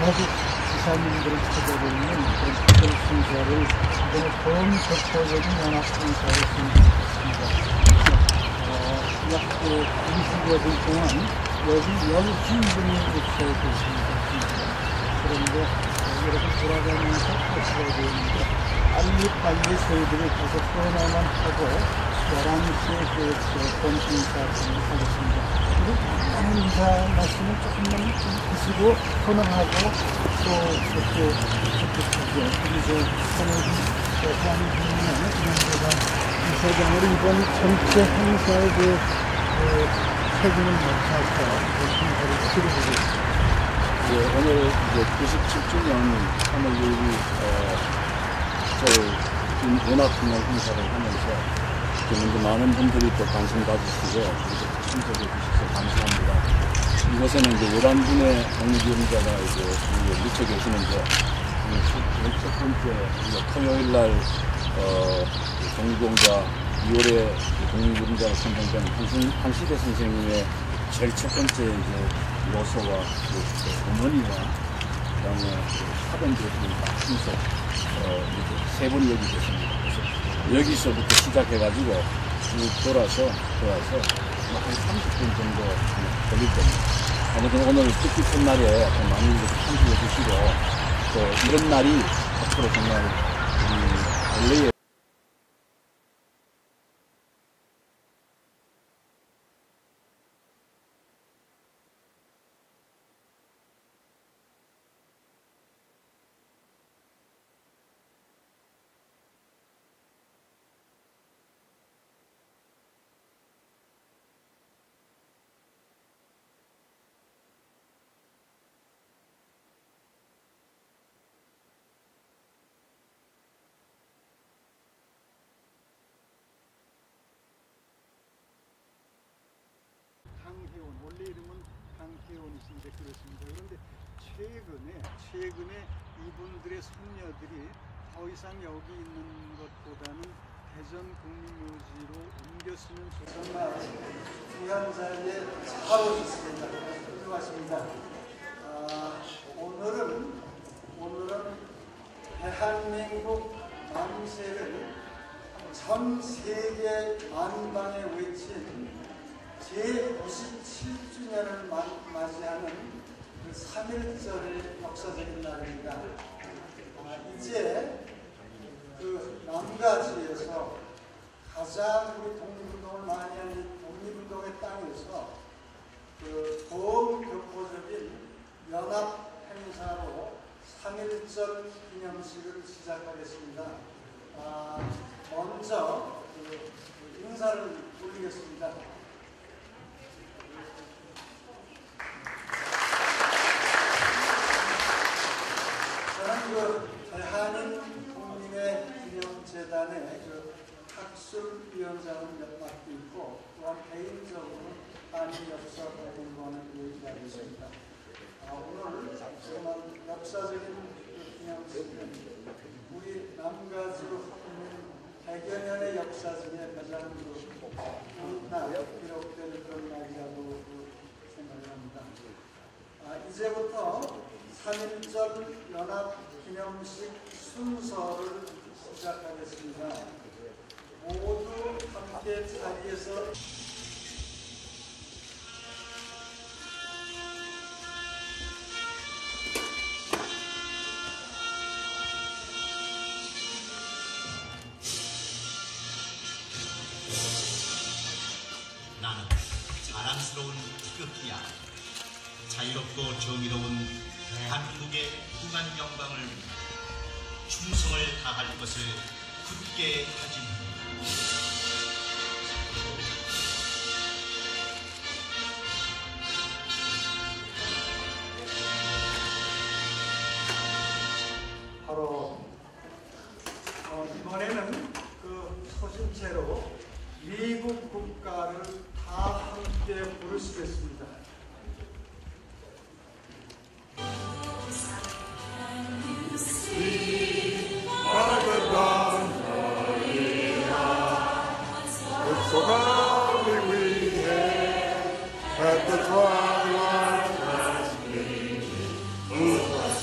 자국 기사님들을 찾아보는 그런 특별 순서를 이번에 범격포적인 연합순서를 선정했습니다. 약 20여 분 동안 여기 11분이 입사해 계십니다. 그런데 여러분 돌아가면서 하셔야 되는데 빨리빨리 저희들이 5번에만 하고 11시에 본 인사를 하겠습니다. 그리고 많은 인사 말씀을 조금만 하시고 선언하고 또 그렇게 하죠. 그래서 선언이 대한민국의 김영대가 이사장으로 이번 전체 행사의 책임을 맡아서 행사를 치르고 있습니다. 오늘 이제 97주년 3월 6일 저희 연합훈련 행사를 하면서 많은 분들이 또 관심 가지시고 참석해 주셔서 감사합니다. 이곳에는 이제 11분의 독립유언자가 이제 미쳐 계시는데 첫 번째 토요일 날 독립유언자 2월에 독립유언자로 선정된 한시대 선생님의 제일 첫 번째 이제 요소와 어머니와 그다음에 사변대표님과 순서 이렇게 세 분이 여기 계십니다. 그래서 여기서부터 시작해가지고 쭉 돌아서 한 30분 정도 걸릴 겁니다. 아무튼 오늘 뜻깊은 날에 많이 참석해 주시고 또 이런 날이 앞으로 정말 원래의 원래 이름은 강혜원이신데 그렇습니다. 그런데 최근에 이분들의 손녀들이 더 이상 여기 있는 것보다는 대전 국립묘지로 옮겼으면 좋겠다. 귀한 자리에 잘 오셨습니다. 훌륭하십니다. 오늘은 대한민국 만세를 전 세계 만방에 외친 제97주년을 맞이하는 그 3.1절의 역사적인 날입니다. 이제 그 남가지에서 가장 우리 독립운동을 많이 하는 독립운동의 땅에서 그 범격포적인 연합 행사로 3.1절 기념식을 시작하겠습니다. 먼저 인사를 올리겠습니다. 대한인 국민의기념재단의 학술위원장을 맡고 있고 또한 개인적으로 한인 역사 공부하는 의의가 있습니다. 오늘 정말 역사적인 기념식은 우리 남가지로 있는 100여 년의 역사 중에 가장 기록된 그런 날이라고 생각을 합니다. 이제부터 3.1절 연합 기념식 순서를 시작하겠습니다. 모두 함께 자리에서 나는 자랑스러운 태극기야. 자유롭고 정의로운 대한민국의 무한 영광을 충성을 다할 것을 굳게 다짐합니다. 바로 이번에는 그 소신체로 미국 국가를 다 함께 부르시겠습니다. So proudly we hailed at the twilight last evening, who was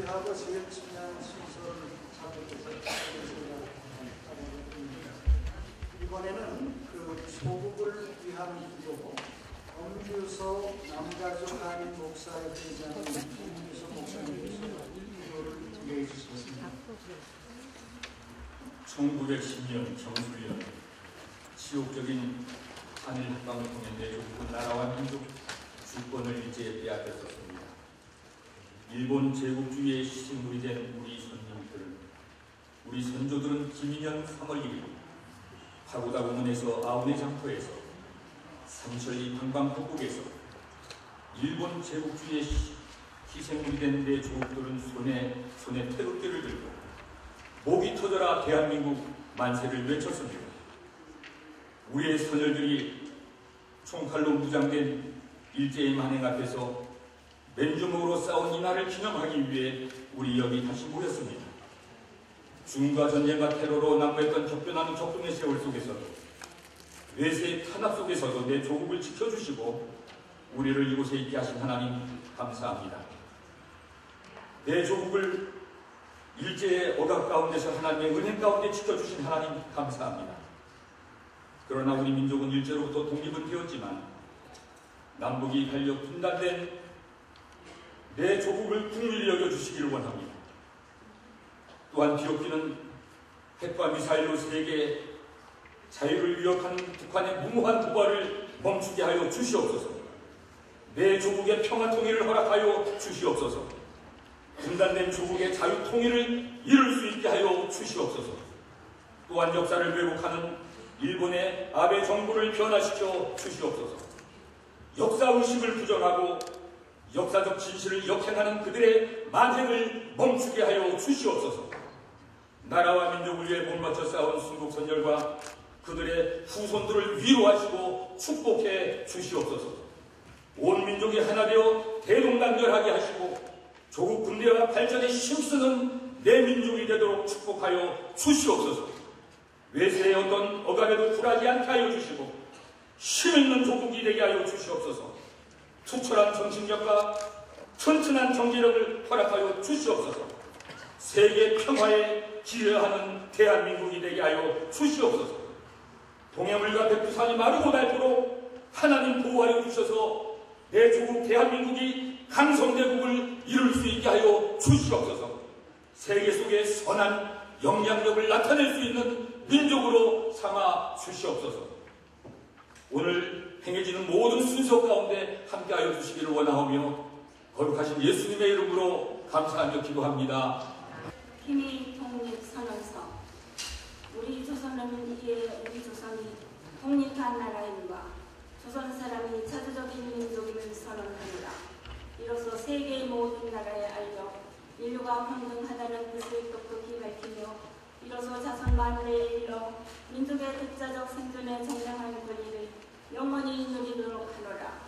귀하고 제일 중요한 순서를 잡아서 이번에는 그 조국을 위한 기도 엄규서 남가족 한인 목사의 대장인 엄규서 목사님께서 기도를 내주셨습니다. 1910년 정술년 치욕적인 한일 합방을 통해 내조국은 나라와 민족 주권을 일제에 빼앗겼었습니다. 일본 제국주의의 희생물이 된 우리 선민들, 우리 선조들은 김인현 3월 1일 파고다 공원에서 아우네 장터에서 삼천리 방방곡곡에서 일본 제국주의의 희생물이 된 내 조국들은 손에 태극기를 들고 목이 터져라 대한민국 만세를 외쳤습니다. 우리의 선열들이 총칼로 무장된 일제의 만행 앞에서 맨주먹으로 싸운 이날을 기념하기 위해 우리 여기 다시 모였습니다. 중과 전쟁과 테러로 낭비했던 격변하는 격동의 세월 속에서도 외세의 탄압 속에서도 내 조국을 지켜주시고 우리를 이곳에 있게 하신 하나님 감사합니다. 내 조국을 일제의 억압 가운데서 하나님의 은혜 가운데 지켜주신 하나님 감사합니다. 그러나 우리 민족은 일제로부터 독립은 되었지만 남북이 갈려 분단된 내 조국을 국민이 여겨주시기를 원합니다. 또한 비옥기는 핵과 미사일로 세계 자유를 위협하는 북한의 무모한 도발을 멈추게 하여 주시옵소서. 내 조국의 평화 통일을 허락하여 주시옵소서. 분단된 조국의 자유 통일을 이룰 수 있게 하여 주시옵소서. 또한 역사를 왜곡하는 일본의 아베 정부를 변화시켜 주시옵소서. 역사 의식을 부정하고 역사적 진실을 역행하는 그들의 만행을 멈추게 하여 주시옵소서. 나라와 민족을 위해 몸바쳐 싸운 순국선열과 그들의 후손들을 위로하시고 축복해 주시옵소서. 온 민족이 하나 되어 대동단결하게 하시고 조국 군대와 발전에 힘쓰는 내 민족이 되도록 축복하여 주시옵소서. 외세의 어떤 억압에도 굴하지 않게 하여 주시고 힘있는 조국이 되게 하여 주시옵소서. 투철한 정신력과 튼튼한 경제력을 허락하여 주시옵소서. 세계 평화에 기여하는 대한민국이 되게 하여 주시옵소서. 동해물과 백두산이 마르고 닳도록 하나님 보호하여 주셔서 내 조국 대한민국이 강성대국을 이룰 수 있게 하여 주시옵소서. 세계 속에 선한 영향력을 나타낼 수 있는 민족으로 삼아 주시옵소서. 오늘 행해지는 모든 순서 가운데 함께하여 주시기를 원하오며 거룩하신 예수님의 이름으로 감사하며 기도합니다. 힘의 독립선언서. 우리 조선은 이에 우리 조선이 독립한 나라임과 조선 사람이 자주적인 민족임을 선언하노라. 이로써 세계의 모든 나라에 알려 인류가 평등하다는 뜻을 똑똑히 밝히며 이로써 자손 만대에 이르러 민족의 독자적 생존에 정당한 권리를 영원히 누리도록 하노라.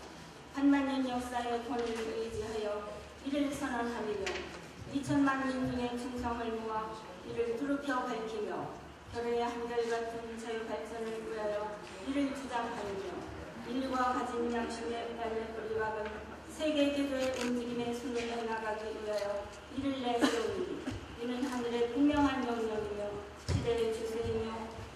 한만년 역사의 권위를 의지하여 이를 선언하며 2천만 민중의 충성을 모아 이를 두루켜 밝히며 결의 한결같은 자유 발전을 위하여 이를 주장하며 인류가 가진 양심의 발을 뿌리박은 세계 궤도의 움직임에 순응해 나가기 위하여 이를 내세우니 이는 하늘의 분명한 명령이며 시대의 추세이며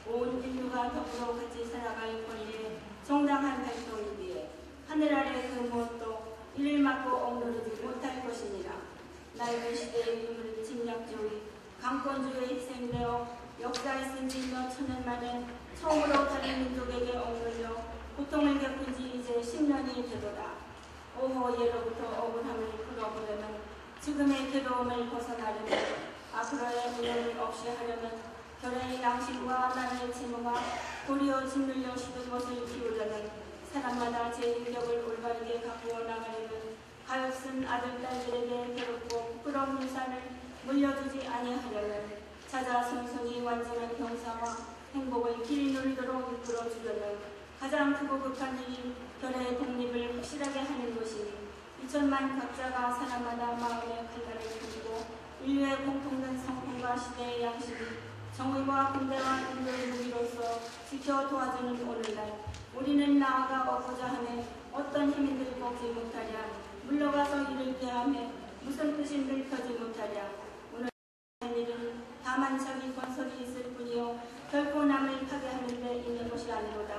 온 인류가 더불어 같이 살아갈 권리에 정당한 활동이기에 하늘 아래 그 무엇도 이를 막고 억누르지 못할 것이니라. 낡은 시대의 힘을 침략주의, 강권주의에 희생되어 역사에 쓴지 몇 천년 만에 처음으로 다른 민족에게 억눌려 고통을 겪은 지 이제 10년이 되도다. 오호 예로부터 억울함을 풀어보려면 지금의 괴로움을 벗어나려면 앞으로의 운명을 없이 하려면 결의 양심과 나라의 채무가 도리어 짓눌려 시든 것을 키우려면 사람마다 제 인격을 올바르게 가꾸어 나가려면 가엾은 아들 딸들에게 괴롭고 부끄러운 유산을 물려주지 아니하려면 찾아 손손이 완전한 경사와 행복을 길이 누리도록 이끌어주려면 가장 크고 급한 일이 결의 독립을 확실하게 하는 것이니 2천만 각자가 사람마다 마음의 칼날을 품고 인류의 공통된 성품과 시대의 양식이 정의와 군대와 인도의 무기로서 지켜 도와주는 오늘날 우리는 나아가 얻고자 하며 어떤 힘인들 꺾지 못하랴 물러가서 이를 대하며 무슨 무슨 뜻인들 펴지 못하랴. 오늘 일은 다만 자기 건설이 있을 뿐이요 결코 남을 파괴하는 데 있는 것이 아니로다.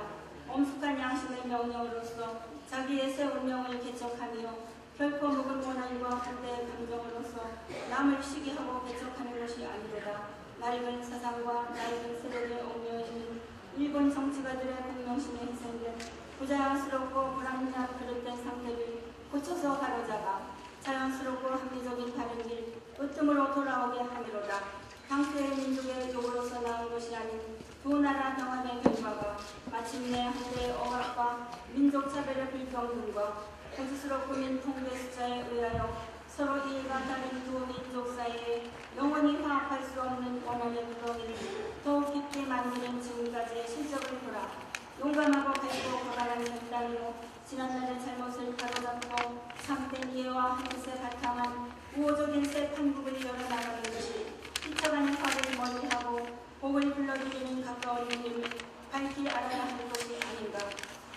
엄숙한 양심의 명령으로서 자기의 새 운명을 개척하며 결코 묵은 원한과 한때의 감정으로서 남을 시기하고 개척하는 것이 아니로다. 낡은 사상과 낡은 세력에 얽매여 있는 일본 정치가들의 공명심에 희생된 부자연스럽고 불합리한 그릇된 상태를 고쳐서 가로잡아 자연스럽고 합리적인 다른 길 으뜸으로 돌아오게 하미로다. 당초의 민족의 욕으로서 나온 것이 아닌 두 나라 경합의 결과가 마침내 한때의 억압과 민족 차별의 불평등과 고지스럽고 민 통계 숫자에 의하여 서로 이해가 다른 두 민족 사이에 영원히 화합할 수 없는 원한의 구덩이를 더욱 깊게 만드는 지금까지의 실적을 보라. 용감하고 밝고 과감한 결단으로 지난날의 잘못을 바로잡고 참된 이해와 한뜻에 바탕한 우호적인 새 한국을 열어나가는 것이 피쳐가는 화를 멀리하고 복을 불러들이는 가까운 일을 밝히 알아야 할 것이 아닌가.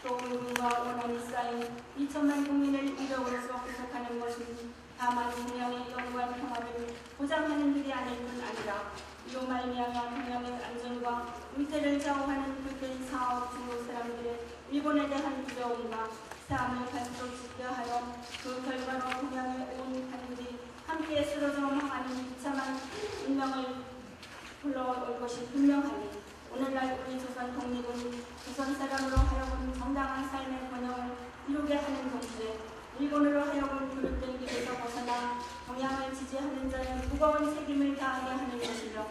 또 울분과 원한이 쌓인 2천만 국민을 이력으로서 구속하는 것은 다만 동양의 영원한 평화를 보장하는 일이 아닐 뿐 아니라 이로 말미암아 동양의 안전과 위태를 좌우하는 불펜 사업 중 사람들의 일본에 대한 두려움과 싸움을 갈수록 집대하여 그 결과로 동양의 온 하늘이 함께 쓰러져 망하는 비참한 운명을 불러올 것이 분명하니 오늘날 우리 조선 독립은 조선 사람으로 하여금 정당한 삶의 번영을 이루게 하는 동시에 일본으로 하여금 그릇된 길에서 벗어나 동양을 지지하는 자의 무거운 책임을 다하게 하는 것이며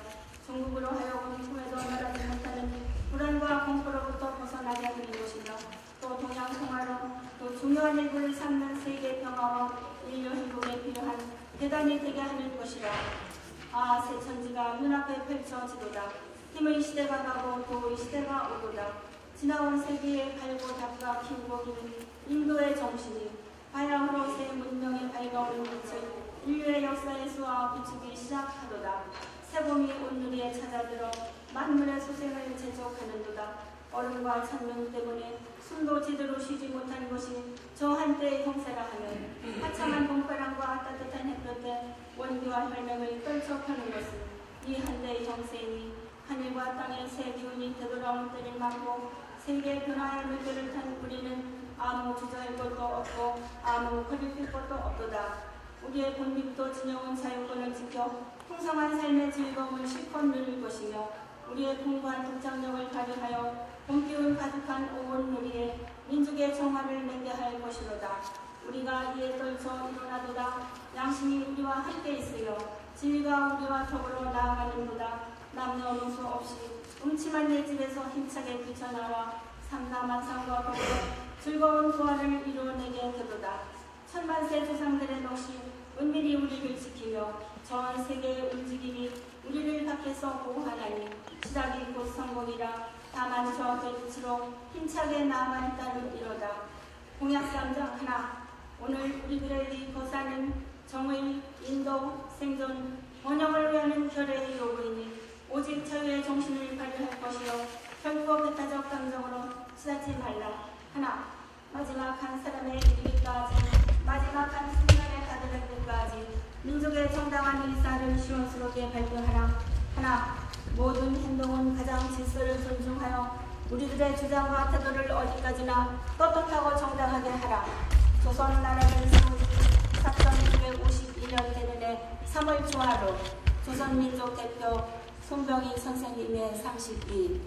중국으로 하여금 후회도 말하지 못하는 불안과 공포로부터 벗어나게 하는 것이며 또 동양 평화로 또 중요한 일부를 삼는 세계 평화와 인류 행복에 필요한 대단히 되게 하는 것이라. 아, 새 천지가 눈앞에 펼쳐지도다. 힘의 시대가 가고 도의 시대가 오도다. 지나온 세계에 갈고 닦아 키우고 기는 인도의 정신이 바야흐로 새 문명의 밝아오는 빛을 인류의 역사에 쏘아 비추기 시작하도다. 새봄이 온누리에 찾아들어 만물의 소생을 재촉하는도다. 얼음과 찬명 때문에 숨도 제대로 쉬지 못한 것이 저 한때의 형세라 하면 화창한 봄바람과 따뜻한 햇볕에 원기와 혈맹을 떨쳐펴는 것은 이 한때의 형세이니 하늘과 땅의 새 기운이 되돌아온 때를 맞고 세계 변화의 물결을 탄 우리는 아무 주저할 것도 없고 아무 거리낄 것도 없도다. 우리의 본립도 지녀온 자유권을 지켜 풍성한 삶의 즐거움을 실컷 누릴 것이며 우리의 풍부한 독창력을 발휘하여 봄기운 가득한 온 누리에 민족의 정화를 맺게 할 것이로다. 우리가 이에 떨쳐 일어나도다. 양심이 우리와 함께 있으며 진리가 우리와 더불어 나아가는도다. 남녀노소 없이 음침한 내 집에서 힘차게 뛰쳐나와 삼가만상과 더불어 즐거운 부활을 이루어내게 되도다. 천만세 조상들의 넋이 은밀히 우리를 지키며 전 세계의 움직임이 우리를 밖에서 보호하나니 시작이 곧 성공이라. 다만 저 빛으로 힘차게 나아갈 따름 이로다. 공약상장 하나. 오늘 우리들의 이 거사는 정의, 인도, 생존, 번영을 위하는 결의의 요구이니 오직 자유의 정신을 발휘할 것이요 결코 배타적 감정으로 치닫지 말라. 하나. 마지막 한 사람의 이르기까지 마지막 한 순간에 다다를 때까지 민족의 정당한 일사를 시원스럽게 발표하라. 하나. 모든 행동은 가장 질서를 존중하여 우리들의 주장과 태도를 어디까지나 떳떳하고 정당하게 하라. 조선 나라를 세우기 4251년 되는 해 3월 초하루 조선민족 대표 손병희 선생님의 32일.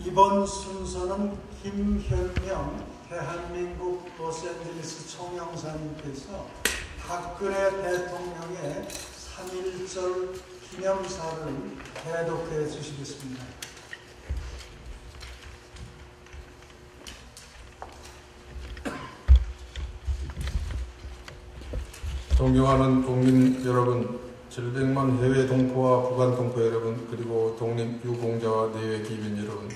이번 순서는 김현명 대한민국 로스앤젤레스 총영사님께서 박근혜 대통령의 3.1절 기념사를 대독해 주시겠습니다. 존경하는 국민 여러분, 700만 해외 동포와 북한 동포 여러분, 그리고 독립유공자와 내외 기민 여러분,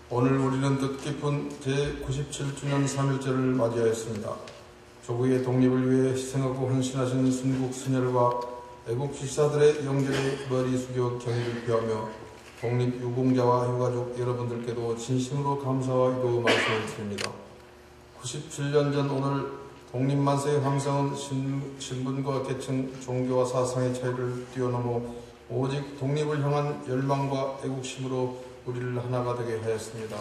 오늘 우리는 뜻깊은 제97주년 3.1절을 맞이하였습니다. 조국의 독립을 위해 희생하고 헌신하신 순국 순혈과 애국 지사들의 영절에 머리 숙여 경의를 표하며 독립유공자와 유가족 여러분들께도 진심으로 감사와 위로 말씀을 드립니다. 97년 전 오늘 독립만세의 함성은 신분과 계층, 종교와 사상의 차이를 뛰어넘어 오직 독립을 향한 열망과 애국심으로 우리를 하나가 되게 하였습니다.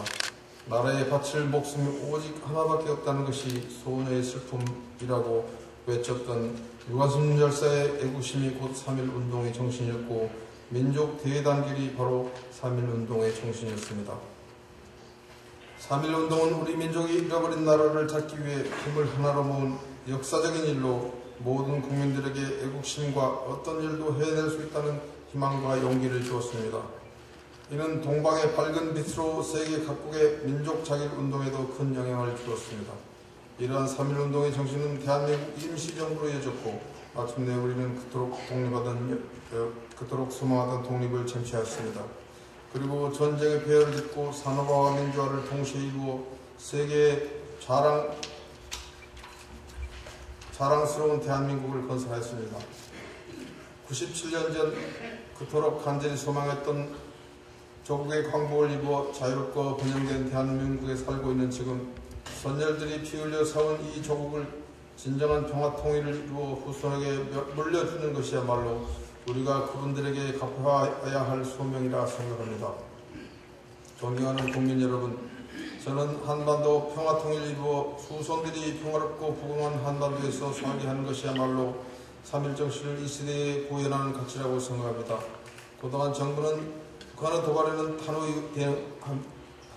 나라에 바칠 목숨이 오직 하나밖에 없다는 것이 소녀의 슬픔이라고 외쳤던 유관순 열사의 애국심이 곧 3.1운동의 정신이었고 민족 대단결이 바로 3.1운동의 정신이었습니다. 3.1운동은 우리 민족이 잃어버린 나라를 찾기 위해 힘을 하나로 모은 역사적인 일로 모든 국민들에게 애국심과 어떤 일도 해낼 수 있다는 희망과 용기를 주었습니다. 이는 동방의 밝은 빛으로 세계 각국의 민족 자결 운동에도 큰 영향을 주었습니다. 이러한 3.1운동의 정신은 대한민국 임시정부로 이어졌고 마침내 우리는 그토록 소망하던 독립을 쟁취하였습니다. 그리고 전쟁의 폐해를 딛고 산업화와 민주화를 동시에 이루어 세계의 자랑스러운 대한민국을 건설하였습니다. 97년 전 그토록 간절히 소망했던 조국의 광복을 입어 자유롭고 번영된 대한민국에 살고 있는 지금 선열들이 피 흘려 세운 이 조국을 진정한 평화 통일을 이루어 후손에게 물려주는 것이야말로 우리가 그분들에게 갚아야 할 소명이라 생각합니다. 존경하는 국민 여러분, 저는 한반도 평화 통일을 이루어 후손들이 평화롭고 부강한 한반도에서 살게 하는 것이야말로 3.1 정신을 이 시대에 구현하는 가치라고 생각합니다. 그동안 정부는 북한의 도발에는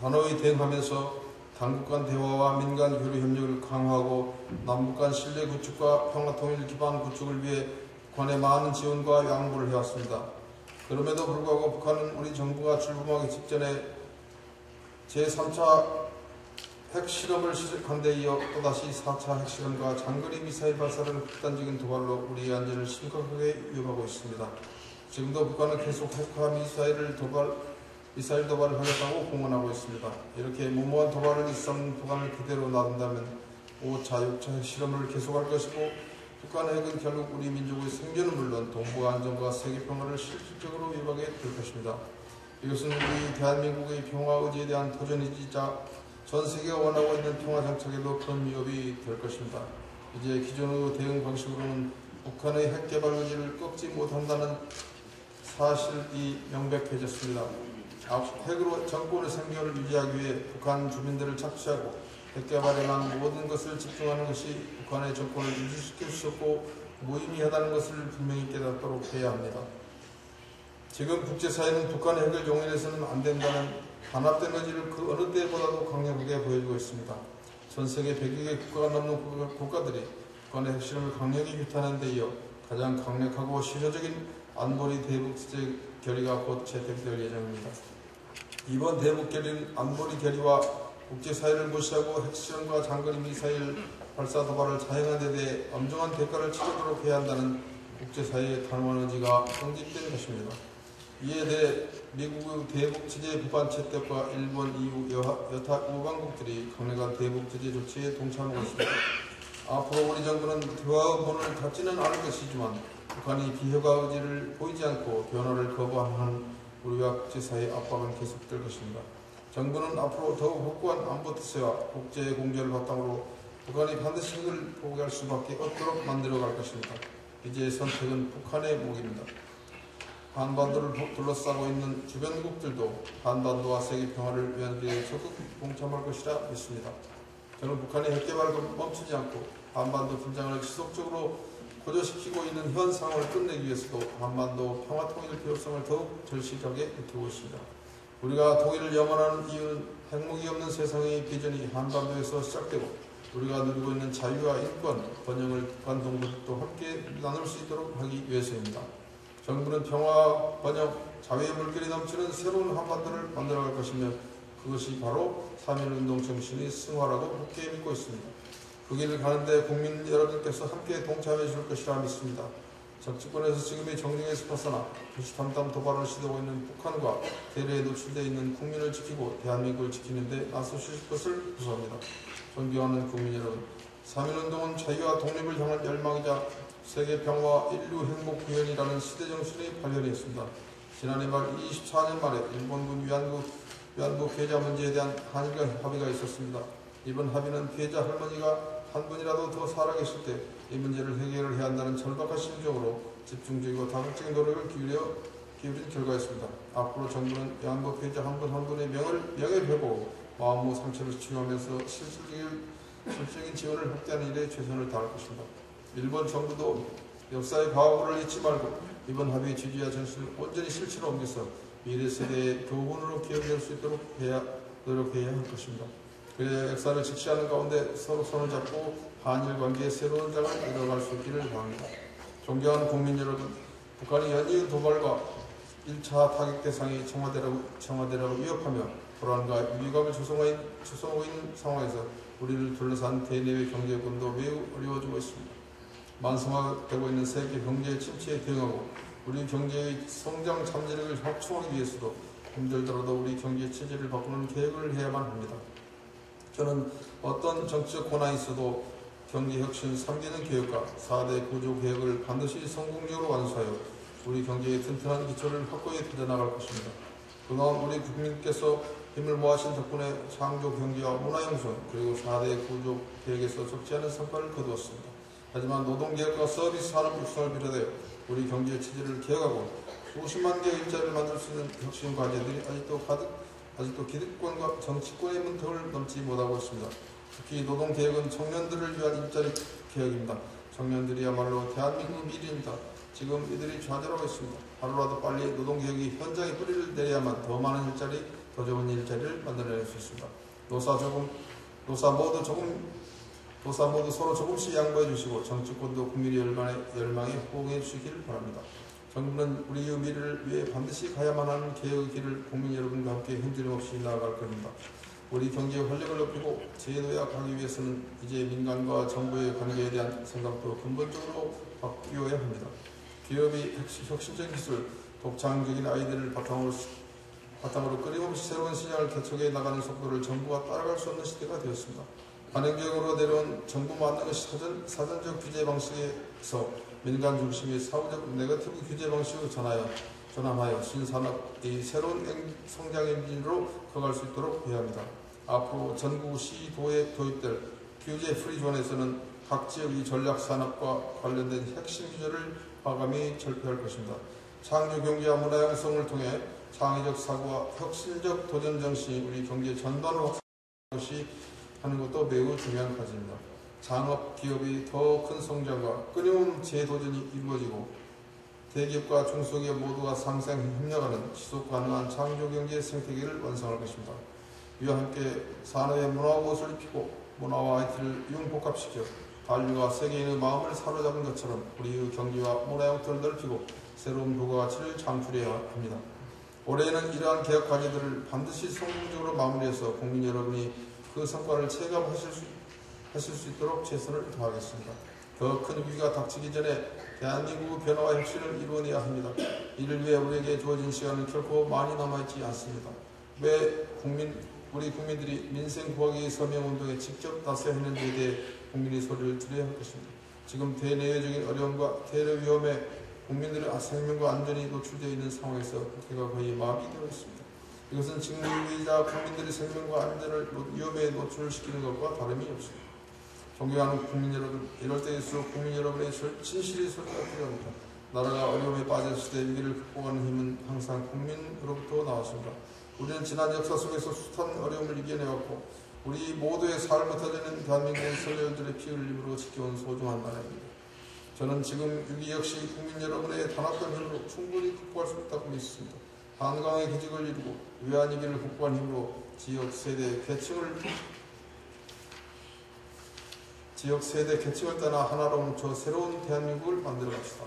단호히 대응하면서 당국 간 대화와 민간 교류 협력을 강화하고 남북 간 신뢰 구축과 평화 통일 기반 구축을 위해 북한에 많은 지원과 양보를 해왔습니다. 그럼에도 불구하고 북한은 우리 정부가 출범하기 직전에 제3차 핵실험을 시작한 데 이어 또다시 4차 핵실험과 장거리 미사일 발사를 극단적인 도발로 우리의 안전을 심각하게 위협하고 있습니다. 지금도 북한은 계속 핵과 미사일 도발을 하겠다고 공언하고 있습니다. 이렇게 무모한 도발을 일삼는 북한을 그대로 놔둔다면 5차, 6차 핵실험을 계속할 것이고 북한의 핵은 결국 우리 민족의 생존은 물론 동북아 안정과 세계 평화를 실질적으로 위협하게 될 것입니다. 이것은 우리 대한민국의 평화 의지에 대한 도전이자 전 세계가 원하고 있는 평화 정착에도 큰 위협이 될 것입니다. 이제 기존의 대응 방식으로는 북한의 핵 개발 의지를 꺾지 못한다는 사실이 명백해졌습니다. 핵으로 정권의 생존을 유지하기 위해 북한 주민들을 착취하고 핵 개발에만 모든 것을 집중하는 것이 북한의 정권을 유지시킬 수 없고 무의미하다는 것을 분명히 깨닫도록 해야 합니다. 지금 국제사회는 북한의 핵을 용인해서는 안 된다는 단합된 의지를 그 어느 때보다도 강력하게 보여주고 있습니다. 전 세계 100여 개 국가가 넘는 국가들이 북한의 핵실험을 강력히 규탄하는 데 이어 가장 강력하고 실효적인 안보리 대북 제재 결의가 곧 채택될 예정입니다. 이번 대북 결의는 안보리 결의와 국제사회를 무시하고 핵실험과 장거리 미사일 발사 도발을 자행한 데 대해 엄정한 대가를 치르도록 해야 한다는 국제사회의 단호한 의지가 응집된 것입니다. 이에 대해 미국의 대북 제재 부반 채택과 일본, EU, 여타 우방국들이 강력한 대북 제재 조치에 동참하고 있습니다. 앞으로 우리 정부는 대화의 문을 닫지는 않을 것이지만 북한이 비핵화 의지를 보이지 않고 변화를 거부하는 우리와 국제사회의 압박은 계속될 것입니다. 정부는 앞으로 더욱 확고한 안보体制와 국제 공조를 바탕으로 북한이 반드시 핵을 포기할 수밖에 없도록 만들어갈 것입니다. 이제 선택은 북한의 몫입니다. 한반도를 둘러싸고 있는 주변국들도 한반도와 세계 평화를 위한 길에 적극 동참할 것이라 믿습니다. 저는 북한의 핵개발을 멈추지 않고 한반도 긴장을 지속적으로 고조시키고 있는 현 상황을 끝내기 위해서도 한반도 평화통일 필요성을 더욱 절실하게 느끼고 있습니다. 우리가 통일을 염원하는 이유는 핵무기 없는 세상의 비전이 한반도에서 시작되고 우리가 누리고 있는 자유와 인권, 번영을 북한 동북도 함께 나눌 수 있도록 하기 위해서입니다. 정부는 평화, 번영, 자유의 물결이 넘치는 새로운 한반도를 만들어갈 것이며 그것이 바로 3.1운동 정신의 승화라고 굳게 믿고 있습니다. 그 길을 가는데 국민 여러분께서 함께 동참해 줄 것이라 믿습니다. 정치권에서 지금의 정쟁에서 벗어나 도시탐탐 도발을 시도하고 있는 북한과 대래에 노출되어 있는 국민을 지키고 대한민국을 지키는 데 나서주실 것을 구소합니다. 존경하는 국민 여러분, 3.1운동은 자유와 독립을 향한 열망이자 세계 평화와 인류 행복 구현이라는 시대 정신의 발현이었습니다. 지난해 말 24년 말에 일본군 위안부 피해자 문제에 대한 한일 간 합의가 있었습니다. 이번 합의는 피해자 할머니가 한 분이라도 더 살아계실 때 이 문제를 해결을 해야 한다는 절박한 심정으로 집중적이고 다각적인 노력을 기울인 결과였습니다. 앞으로 정부는 위안부 피해자 한 분 한 분의 명예회복, 마음의 상처를 치유하면서 실질적인 지원을 확대하는 일에 최선을 다할 것입니다. 일본 정부도 역사의 과거를 잊지 말고 이번 합의의 취지와 정신을 온전히 실체로 옮겨서 미래 세대의 교훈으로 기억될 수 있도록 노력해야 할 것입니다. 그래야 역사를 직시하는 가운데 서로 손을 잡고 한일 관계의 새로운 장을 이뤄갈 수 있기를 바랍니다. 존경하는 국민 여러분, 북한이 연이은 도발과 1차 타격 대상이 청와대라고 위협하며 불안과 위기감을 조성하고 있는 상황에서 우리를 둘러싼 대내외 경제 여건도 매우 어려워지고 있습니다. 만성화되고 있는 세계 경제 침체에 대응하고 우리 경제의 성장 잠재력을 확충하기 위해서도 힘들더라도 우리 경제 체제를 바꾸는 계획을 해야만 합니다. 저는 어떤 정치적 고난이 있어도 경제혁신 3개년 계획과 4대 구조개혁을 반드시 성공적으로 완수하여 우리 경제의 튼튼한 기초를 확고히 펴나갈 것입니다. 그동안 우리 국민께서 힘을 모아신 덕분에 창조 경제와 문화형성 그리고 4대 구조개혁에서 적지 않은 성과를 거두었습니다. 하지만 노동개혁과 서비스 산업 육성을 비롯해 우리 경제 체제를 개혁하고 수십만 개의 일자리를 만들 수 있는 혁신 과제들이 아직도 기득권과 정치권의 문턱을 넘지 못하고 있습니다. 특히 노동개혁은 청년들을 위한 일자리 개혁입니다. 청년들이야말로 대한민국 미래입니다. 지금 이들이 좌절하고 있습니다. 하루라도 빨리 노동개혁이 현장에 뿌리를 내려야만 더 많은 일자리, 더 좋은 일자리를 만들어낼 수 있습니다. 노사 모두 서로 조금씩 양보해 주시고 정치권도 국민의 열망에 호응해 주시기를 바랍니다. 정부는 우리의 미래를 위해 반드시 가야만 하는 개혁의 길을 국민 여러분과 함께 흔들림없이 나아갈 겁니다. 우리 경제의 활력을 높이고 제도화하기 위해서는 이제 민간과 정부의 관계에 대한 생각도 근본적으로 바뀌어야 합니다. 기업이 혁신적인 기술, 독창적인 아이디어를 바탕으로 끊임없이 새로운 시장을 개척해 나가는 속도를 정부가 따라갈 수 없는 시대가 되었습니다. 관행적으로 내려온 정부 만능의 사전적 규제 방식에서 민간 중심의 사후적 네거티브 규제 방식으로 전환하여 신산업의 새로운 성장 엔진으로 커갈 수 있도록 해야 합니다. 앞으로 전국 시도에 도입될 규제 프리존에서는 각 지역의 전략산업과 관련된 핵심 규제를 과감히 철폐할 것입니다. 창조 경제와 문화 형성을 통해 창의적 사고와 혁신적 도전 정신이 우리 경제 전반으로 하는 것도 매우 중요한 과제입니다. 창업 기업이 더 큰 성장과 끊임없는 재도전이 이루어지고 대기업과 중소기업 모두가 상생 협력하는 지속 가능한 창조 경제 생태계를 완성할 것입니다. 이와 함께 산업의 문화 옷을 입히고 문화와 IT를 융복합시켜 한류가 세계인의 마음을 사로잡은 것처럼 우리의 경제와 문화 영토를 넓히고 새로운 부가가치를 창출해야 합니다. 올해는 이러한 개혁 과제들을 반드시 성공적으로 마무리해서 국민 여러분이 그 성과를 체감하실 수 있도록 최선을 다하겠습니다. 더 큰 위기가 닥치기 전에 대한민국의 변화와 혁신을 이루어내야 합니다. 이를 위해 우리에게 주어진 시간은 결코 많이 남아있지 않습니다. 왜 우리 국민들이 민생 구하기 서명운동에 직접 나서했는지에 대해 국민의 소리를 들어야 할 것입니다. 지금 대내외적인 어려움과 대외 위험에 국민들의 생명과 안전이 노출되어 있는 상황에서 국회가 거의 마비되어 있습니다. 이것은 직무유기이자 국민들의 생명과 안전을 위험에 노출시키는 것과 다름이 없습니다. 존경하는 국민 여러분, 이럴 때일수록 국민 여러분의 진실의 소리가 필요합니다. 나라가 어려움에 빠졌을 때 위기를 극복하는 힘은 항상 국민으로부터 나왔습니다. 우리는 지난 역사 속에서 숱한 어려움을 이겨내왔고 우리 모두의 삶을 터지는 대한민국의 선조들의 피 흘림으로 지켜온 소중한 나라입니다. 저는 지금 위기 역시 국민 여러분의 단합된 힘으로 충분히 극복할 수 있다고 믿습니다. 한강의 기적을 이루고 외환 위기를 극복한 힘으로 지역 세대 계층을 떠나 하나로 뭉쳐 새로운 대한민국을 만들어 갑시다.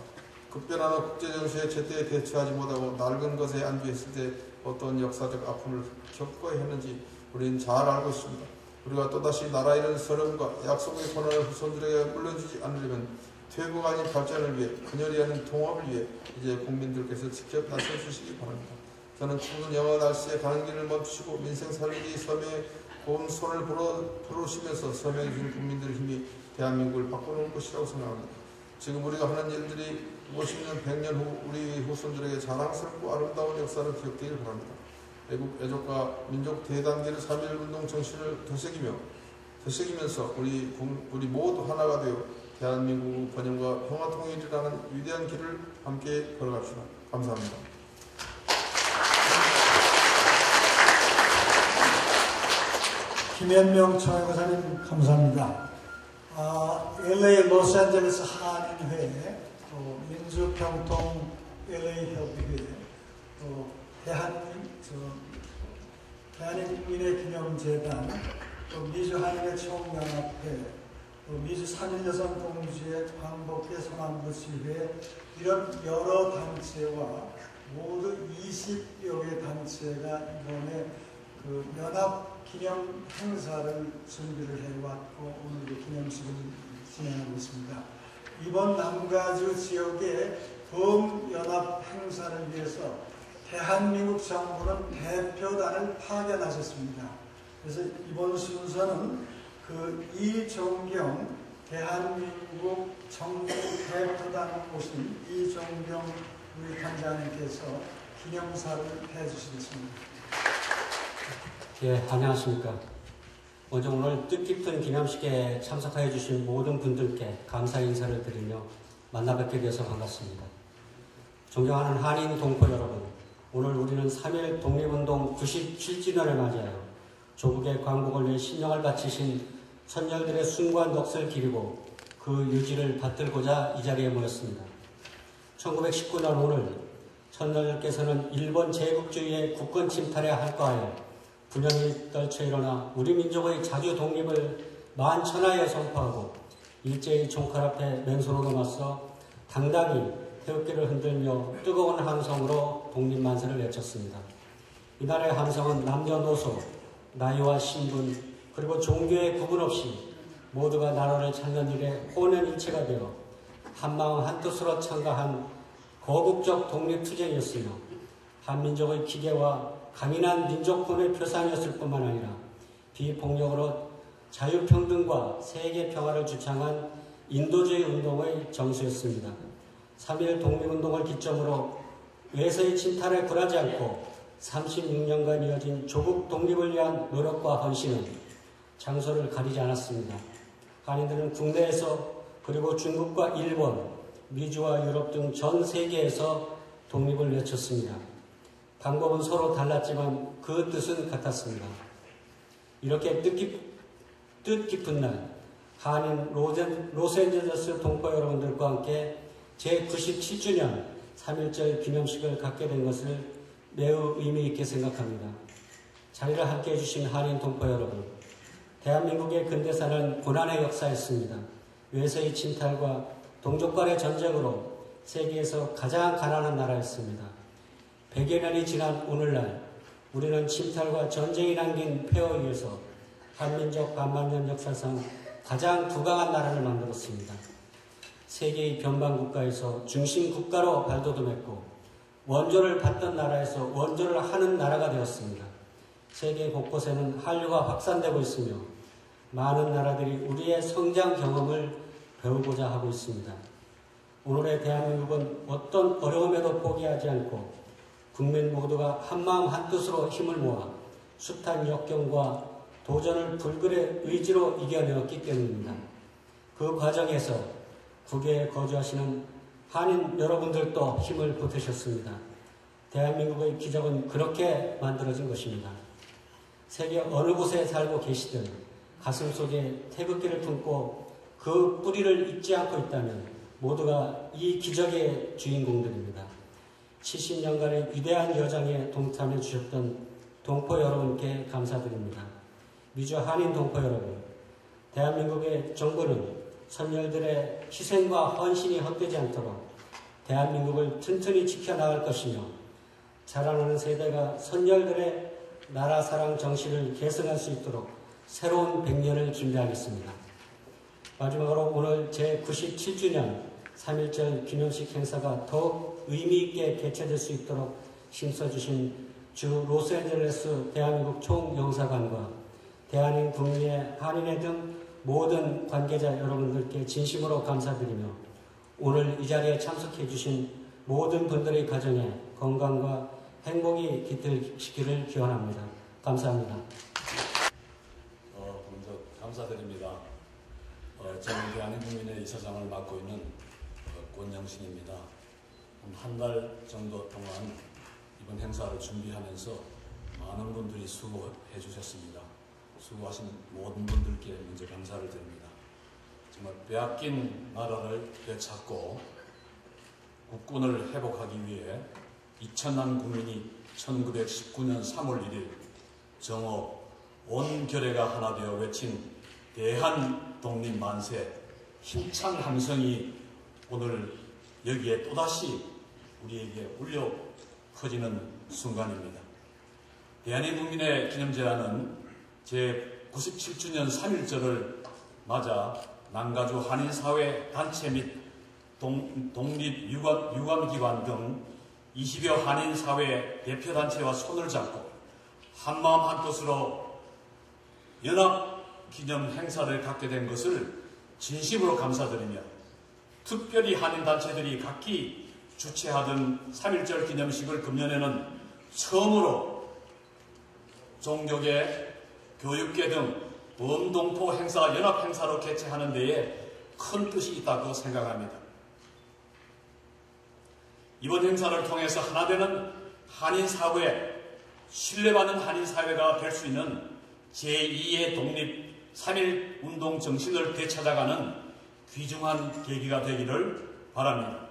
급변하는 국제정세에 제때 대처하지 못하고 낡은 것에 안주했을 때 어떤 역사적 아픔을 겪어야 했는지 우리는 잘 알고 있습니다. 우리가 또다시 나라 잃은 서름과 약속의 권한을 후손들에게 물려주지 않으려면 퇴보가 아닌 발전을 위해 그녀리 아닌 통합을 위해 이제 국민들께서 직접 나서주시기 바랍니다. 저는 추운 영하 날씨에 가는 길을 멈추시고 민생 살리기 섬에 고운 손을 부르시면서 서명해 주신 국민들의 힘이 대한민국을 바꿔놓을 것이라고 생각합니다. 지금 우리가 하는 일들이 50년, 100년 후 우리 후손들에게 자랑스럽고 아름다운 역사를 기억되길 바랍니다. 애국, 애족과 민족 대단계를 3.1운동 정신을 되새기면서 우리 모두 하나가 되어 대한민국 번영과 평화통일이라는 위대한 길을 함께 걸어갑시다. 감사합니다. 김현명 청해고사님 감사합니다. LA 로스앤젤레스 한인회, 또 민주평통 LA 협의회, 또 대한민국민의 기념재단, 또 미주한인회 총연합회, 또 미주 3.1여성 동지회 광복회 소남부시회, 이런 여러 단체와 모두 20여 개 단체가 이번에 그 연합 기념 행사를 준비를 해왔고 오늘 기념식을 진행하고 있습니다. 이번 남가주 지역의 범연합 행사를 위해서 대한민국 정부는 대표단을 파견하셨습니다. 그래서 이번 순서는 그 이종경 대한민국 정부 대표단 오신 이종경 우리 단장님께서 기념사를 해주시겠습니다. 예, 안녕하십니까. 먼저 오늘 뜻깊은 기념식에 참석해 주신 모든 분들께 감사 인사를 드리며 만나 뵙게 되어서 반갑습니다. 존경하는 한인 동포 여러분, 오늘 우리는 3.1 독립운동 97주년을 맞이하여 조국의 광복을 위해 신령을 바치신 선열들의 숭고한 넋을 기리고 그 유지를 받들고자 이 자리에 모였습니다. 1919년 오늘 선열들께서는 일본 제국주의의 국권 침탈에 할거하여 분열이 떨쳐 일어나 우리 민족의 자주 독립을 만천하에 선포하고 일제히 총칼 앞에 맨손으로 맞서 당당히 태극기를 흔들며 뜨거운 함성으로 독립만세를 외쳤습니다. 이날의 함성은 남녀노소, 나이와 신분, 그리고 종교의 구분 없이 모두가 나라를 찾는 일에 혼연일체가 되어 한마음 한뜻으로 참가한 거국적 독립투쟁이었으며 한민족의 기계와 강인한 민족군의 표상이었을 뿐만 아니라 비폭력으로 자유평등과 세계평화를 주창한 인도주의 운동의 정수였습니다. 3.1 독립운동을 기점으로 외세의 침탈에 굴하지 않고 36년간 이어진 조국 독립을 위한 노력과 헌신은 장소를 가리지 않았습니다. 한인들은 국내에서 그리고 중국과 일본, 미주와 유럽 등 전 세계에서 독립을 외쳤습니다. 방법은 서로 달랐지만 그 뜻은 같았습니다. 이렇게 뜻깊은 날 한인 로스앤젤레스 동포 여러분들과 함께 제97주년 3.1절 기념식을 갖게 된 것을 매우 의미 있게 생각합니다. 자리를 함께 해주신 한인 동포 여러분, 대한민국의 근대사는 고난의 역사였습니다. 외세의 침탈과 동족 간의 전쟁으로 세계에서 가장 가난한 나라였습니다. 100여 년이 지난 오늘날 우리는 침탈과 전쟁이 남긴 폐허 위에서 한민족 반만년 역사상 가장 부강한 나라를 만들었습니다. 세계의 변방국가에서 중심국가로 발돋움했고 원조를 받던 나라에서 원조를 하는 나라가 되었습니다. 세계 곳곳에는 한류가 확산되고 있으며 많은 나라들이 우리의 성장 경험을 배우고자 하고 있습니다. 오늘의 대한민국은 어떤 어려움에도 포기하지 않고 국민 모두가 한마음 한뜻으로 힘을 모아 숱한 역경과 도전을 불굴의 의지로 이겨내었기 때문입니다. 그 과정에서 국외에 거주하시는 한인 여러분들도 힘을 보태셨습니다. 대한민국의 기적은 그렇게 만들어진 것입니다. 세계 어느 곳에 살고 계시든 가슴속에 태극기를 품고 그 뿌리를 잊지 않고 있다면 모두가 이 기적의 주인공들입니다. 70년간의 위대한 여정에 동참해 주셨던 동포 여러분께 감사드립니다. 미주 한인 동포 여러분, 대한민국의 정부는 선열들의 희생과 헌신이 헛되지 않도록 대한민국을 튼튼히 지켜나갈 것이며 자라나는 세대가 선열들의 나라 사랑 정신을 계승할 수 있도록 새로운 100년을 준비하겠습니다. 마지막으로 오늘 제97주년 3.1절 기념식 행사가 더욱 의미있게 개최될 수 있도록 힘써주신 주 로스앤젤레스 대한민국 총영사관과 대한민국 국민의 한인회 등 모든 관계자 여러분들께 진심으로 감사드리며 오늘 이 자리에 참석해 주신 모든 분들의 가정에 건강과 행복이 깃들시기를 기원합니다. 감사합니다. 먼저 감사드립니다. 저는 대한민국민의 이사장을 맡고 있는 권영신입니다. 한 달 정도 동안 이번 행사를 준비하면서 많은 분들이 수고해 주셨습니다. 수고하신 모든 분들께 먼저 감사를 드립니다. 정말 빼앗긴 나라를 되찾고 국군을 회복하기 위해 2천만 국민이 1919년 3월 1일 정오 온 결의가 하나 되어 외친 대한 독립 만세 힘찬 함성이 오늘 여기에 또다시 우리에게 울려 퍼지는 순간입니다. 대한민국민의 기념제라는 제97주년 3.1절을 맞아 남가주 한인사회 단체 및 독립유감기관 등 20여 한인사회 대표단체와 손을 잡고 한마음 한뜻으로 연합기념 행사를 갖게 된 것을 진심으로 감사드리며 특별히 한인단체들이 각기 주최하던 3.1절 기념식을 금년에는 처음으로 종교계, 교육계 등 범동포 행사, 연합 행사로 개최하는 데에 큰 뜻이 있다고 생각합니다. 이번 행사를 통해서 하나 되는 한인사회, 신뢰받는 한인사회가 될 수 있는 제2의 독립 3.1운동 정신을 되찾아가는 귀중한 계기가 되기를 바랍니다.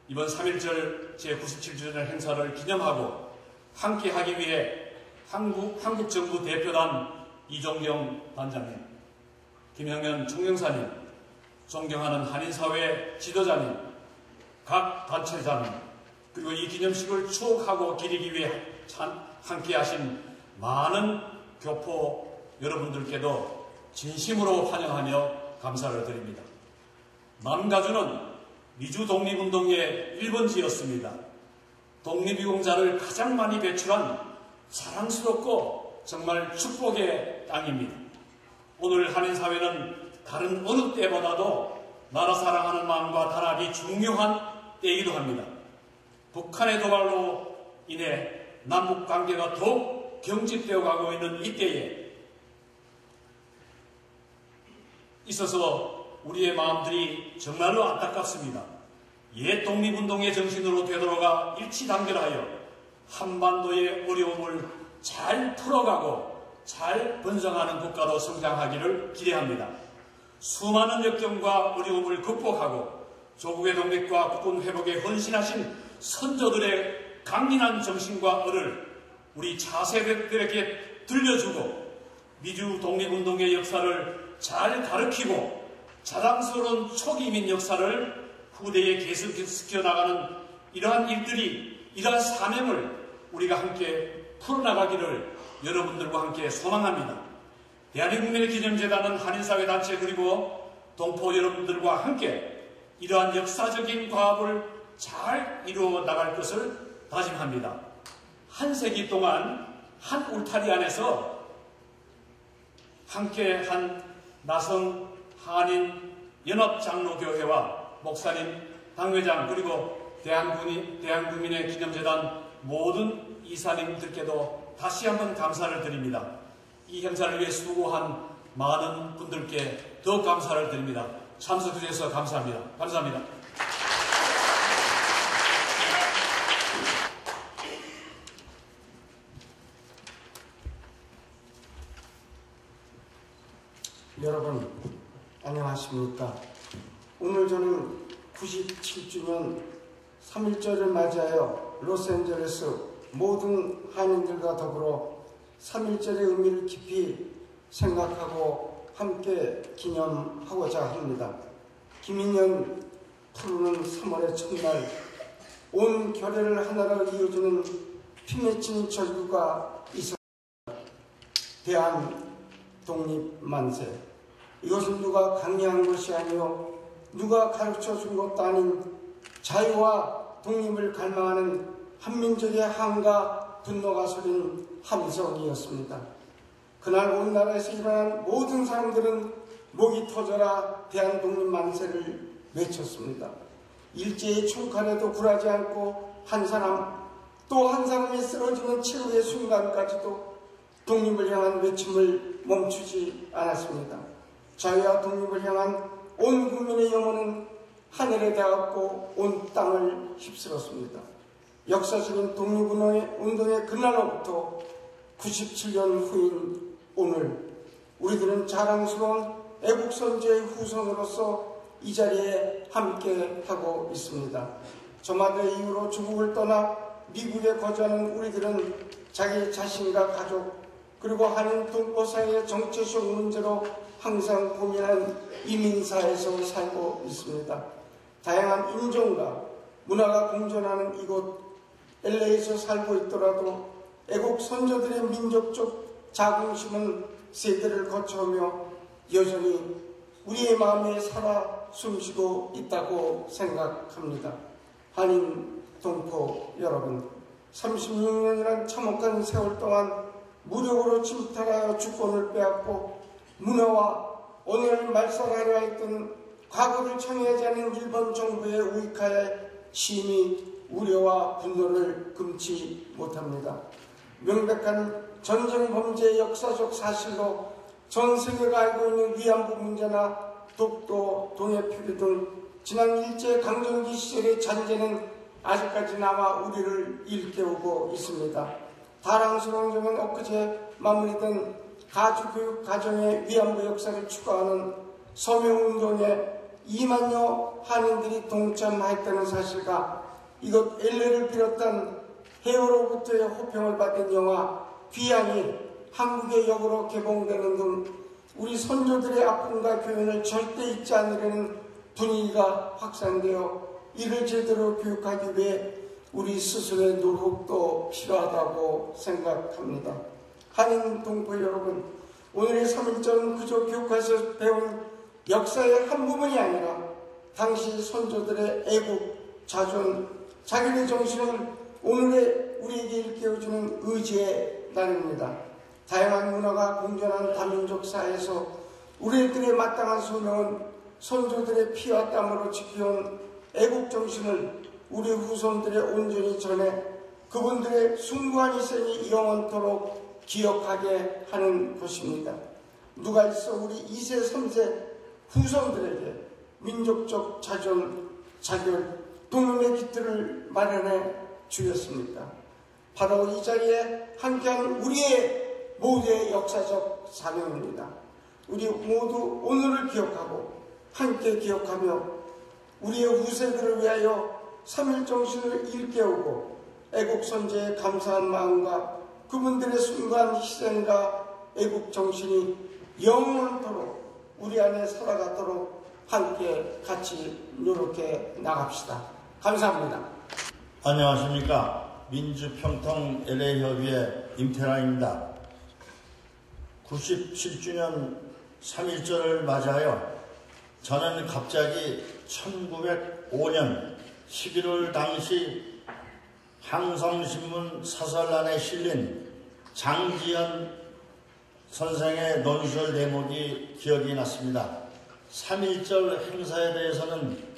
이번 3.1절 제97주년 행사를 기념하고 함께하기 위해 한국정부 대표단 이종경 단장님, 김영현 총영사님, 존경하는 한인사회 지도자님, 각 단체장님, 그리고 이 기념식을 추억하고 기리기 위해 함께하신 많은 교포 여러분들께도 진심으로 환영하며 감사를 드립니다. 남가주는 미주 독립운동의 1번지였습니다. 독립유공자를 가장 많이 배출한 자랑스럽고 정말 축복의 땅입니다. 오늘 한인사회는 다른 어느 때보다도 나라 사랑하는 마음과 단합이 중요한 때이기도 합니다. 북한의 도발로 인해 남북관계가 더욱 경직되어 가고 있는 이때에 있어서 우리의 마음들이 정말로 안타깝습니다. 옛 독립운동의 정신으로 되돌아가 일치단결하여 한반도의 어려움을 잘 풀어가고 잘 번성하는 국가로 성장하기를 기대합니다. 수많은 역경과 어려움을 극복하고 조국의 독립과 국군 회복에 헌신하신 선조들의 강인한 정신과 을을 우리 차세대들에게 들려주고 미주 독립운동의 역사를 잘 가르치고 자랑스러운 초기민 역사를 후대에 계속시켜 나가는 이러한 일들이, 이러한 사명을 우리가 함께 풀어나가기를 여러분들과 함께 소망합니다. 대한민국민의 기념재단은 한인사회 단체 그리고 동포 여러분들과 함께 이러한 역사적인 과업을 잘 이루어 나갈 것을 다짐합니다. 한 세기 동안 한 울타리 안에서 함께 한 나성 한인 연합장로교회와 목사님, 당회장 그리고 대한국민의 기념재단 모든 이사님들께도 다시 한번 감사를 드립니다. 이 행사를 위해 수고한 많은 분들께 더 감사를 드립니다. 참석해 주셔서 감사합니다. 감사합니다. 여러분 안녕하십니까? 오늘 저는 97주년 3.1절을 맞이하여 로스앤젤레스 모든 한인들과 더불어 3.1절의 의미를 깊이 생각하고 함께 기념하고자 합니다. 김인년 푸르는 3월의 첫날 온 결의를 하나로 이어주는 피맺힌 절규가 있었습니다. 대한 독립만세. 이것은 누가 강요한 것이 아니요 누가 가르쳐준 것도 아닌 자유와 독립을 갈망하는 한민족의 한과 분노가 소린 함성이었습니다. 그날 온 나라에서 일어난 모든 사람들은 목이 터져라 대한 독립만세를 외쳤습니다. 일제의 총칼에도 굴하지 않고 한 사람 또 한 사람이 쓰러지는 최후의 순간까지도 독립을 향한 외침을 멈추지 않았습니다. 자유와 독립을 향한 온 국민의 영혼은 하늘에 닿았고 온 땅을 휩쓸었습니다. 역사적인 독립운동의 그날로부터 97년 후인 오늘, 우리들은 자랑스러운 애국선제의 후손으로서 이 자리에 함께하고 있습니다. 저마다 이유로 조국을 떠나 미국에 거주하는 우리들은 자기 자신과 가족 그리고 한인 동포 사이의 정치적 문제로 항상 고민한 이민사회에서 살고 있습니다. 다양한 인종과 문화가 공존하는 이곳 LA에서 살고 있더라도 애국 선조들의 민족적 자긍심은 세대를 거쳐오며 여전히 우리의 마음에 살아 숨쉬고 있다고 생각합니다. 한인 동포 여러분, 36년이란 참혹한 세월 동안 무력으로 침탈하여 주권을 빼앗고 문화와 언어를 말살하려 했던 과거를 청해하지 않은 일본 정부의 우익하에 심히 우려와 분노를 금치 못합니다. 명백한 전쟁 범죄의 역사적 사실로 전 세계가 알고 있는 위안부 문제나 독도, 동해표기 등 지난 일제강점기 시절의 잔재는 아직까지 남아 우리를 일깨우고 있습니다. 다랑스러운 점은 엊그제 마무리된 가주교육 가정의 위안부 역사를 추구하는 서명운동에 2만여 한인들이 동참했다는 사실과 이곳 LA를 비롯한 해외로부터의 호평을 받은 영화 귀향이 한국의 역으로 개봉되는 등 우리 선조들의 아픔과 교훈을 절대 잊지 않으려는 분위기가 확산되어 이를 제대로 교육하기 위해 우리 스스로의 노력도 필요하다고 생각합니다. 한인 동포 여러분, 오늘의 3.1절은 그저 교과서에서 배운 역사의 한 부분이 아니라 당시 선조들의 애국, 자존, 자기의 정신을 오늘의 우리에게 일깨워주는 의지의 날입니다. 다양한 문화가 공존한 다민족 사회에서 우리들의 마땅한 소명은 선조들의 피와 땀으로 지켜온 애국 정신을 우리 후손들의 온전히 전해 그분들의 숭고한 희생이 영원토록 기억하게 하는 것입니다. 누가 있어 우리 2세, 3세 후손들에게 민족적 자존, 자결, 독립의 깃들을 마련해 주셨습니까? 바로 이 자리에 함께한 우리의 모두의 역사적 사명입니다. 우리 모두 오늘을 기억하고 함께 기억하며 우리의 후세들을 위하여 3.1 정신을 일깨우고 애국선제의 감사한 마음과 그분들의 숭고한 희생과 애국 정신이 영원토록 우리 안에 살아가도록 함께 같이 노력해 나갑시다. 감사합니다. 안녕하십니까. 민주평통 LA협의회 임태란입니다. 97주년 3.1절을 맞이하여 저는 갑자기 1905년 11월 당시 항성신문 사설란에 실린 장지연 선생의 논술 대목이 기억이 났습니다. 3.1절 행사에 대해서는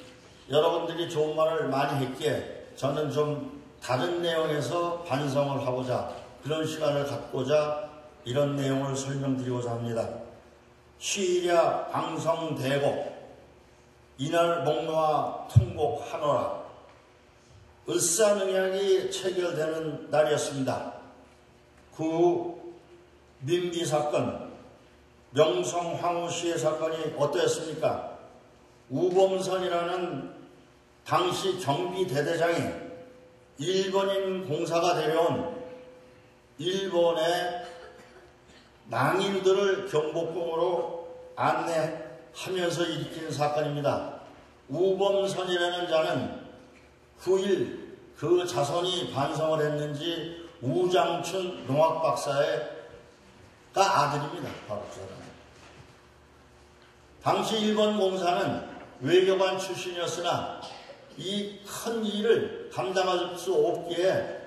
여러분들이 좋은 말을 많이 했기에 저는 좀 다른 내용에서 반성을 하고자 그런 시간을 갖고자 이런 내용을 설명드리고자 합니다. 시일야 방성대곡 이날 목노아 통곡하노라 을사능약이 체결되는 날이었습니다. 그 후 민비사건, 명성황후시의 사건이 어떠했습니까? 우범선이라는 당시 경비대대장이 일본인 공사가 데려온 일본의 낭인들을 경복궁으로 안내하면서 일으킨 사건입니다. 우범선이라는 자는 후일 그 자손이 반성을 했는지 우장춘 농학박사의 아들입니다. 바로 그 사람. 당시 일본 공사는 외교관 출신이었으나 이 큰 일을 감당할 수 없기에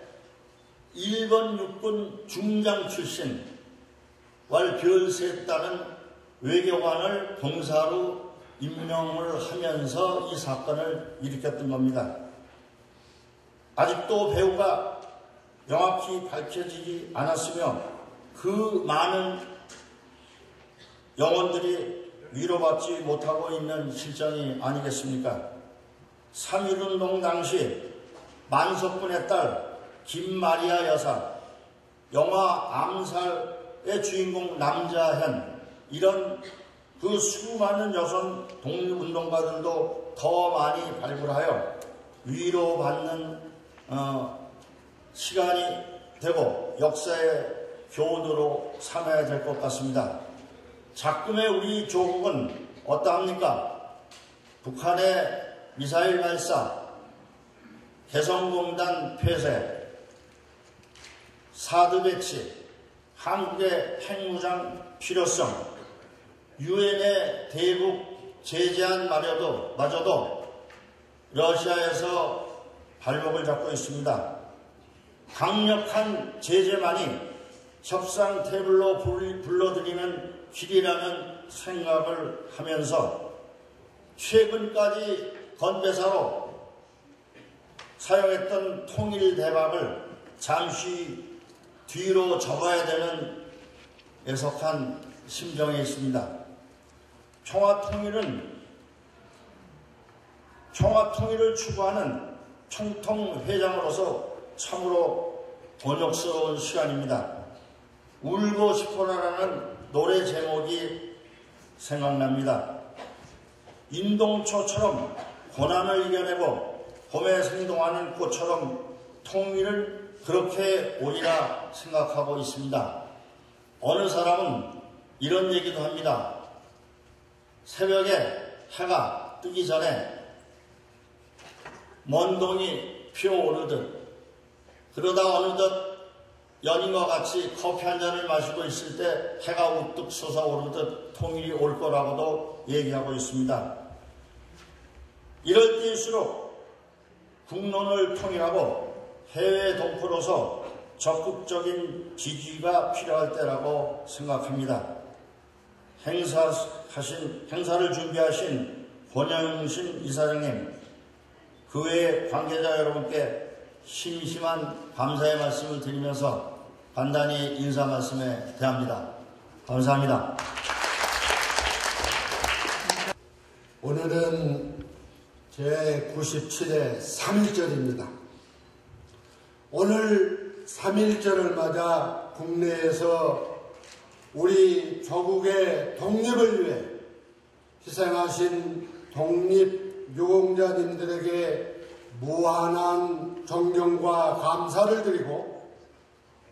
일본 육군 중장 출신 왈별세에 따른 외교관을 공사로 임명을 하면서 이 사건을 일으켰던 겁니다. 아직도 배후가 명확히 밝혀지지 않았으며 그 많은 영혼들이 위로받지 못하고 있는 실정이 아니겠습니까? 3.1운동 당시 만석군의 딸 김마리아 여사, 영화 암살의 주인공 남자현, 이런 그 수많은 여성 독립운동가들도 더 많이 발굴하여 위로받는 시간이 되고 역사의 교훈으로 삼아야 될 것 같습니다. 작금의 우리 조국은 어떠합니까? 북한의 미사일 발사, 개성공단 폐쇄, 사드 배치, 한국의 핵무장 필요성, 유엔의 대북 제재안 마저도 러시아에서 발목을 잡고 있습니다. 강력한 제재만이 협상 테이블로 불러들이는 길이라는 생각을 하면서 최근까지 건배사로 사용했던 통일 대박을 잠시 뒤로 접어야 되는 애석한 심정에 있습니다. 평화통일을 추구하는 총통회장으로서 참으로 곤욕스러운 시간입니다. 울고 싶어라라는 노래 제목이 생각납니다. 인동초처럼 고난을 이겨내고 봄에 생동하는 꽃처럼 통일을 그렇게 오리라 생각하고 있습니다. 어느 사람은 이런 얘기도 합니다. 새벽에 해가 뜨기 전에 먼 동이 피어오르듯, 그러다 어느덧 연인과 같이 커피 한 잔을 마시고 있을 때 해가 우뚝 솟아오르듯 통일이 올 거라고도 얘기하고 있습니다. 이럴 때일수록 국론을 통일하고 해외 동포로서 적극적인 지지가 필요할 때라고 생각합니다. 행사를 준비하신 권영신 이사장님, 그 외 관계자 여러분께 심심한 감사의 말씀을 드리면서 간단히 인사 말씀에 대합니다. 감사합니다. 오늘은 제97회 3.1절입니다. 오늘 3.1절을 맞아 국내에서 우리 조국의 독립을 위해 희생하신 독립유공자님들에게 무한한 존경과 감사를 드리고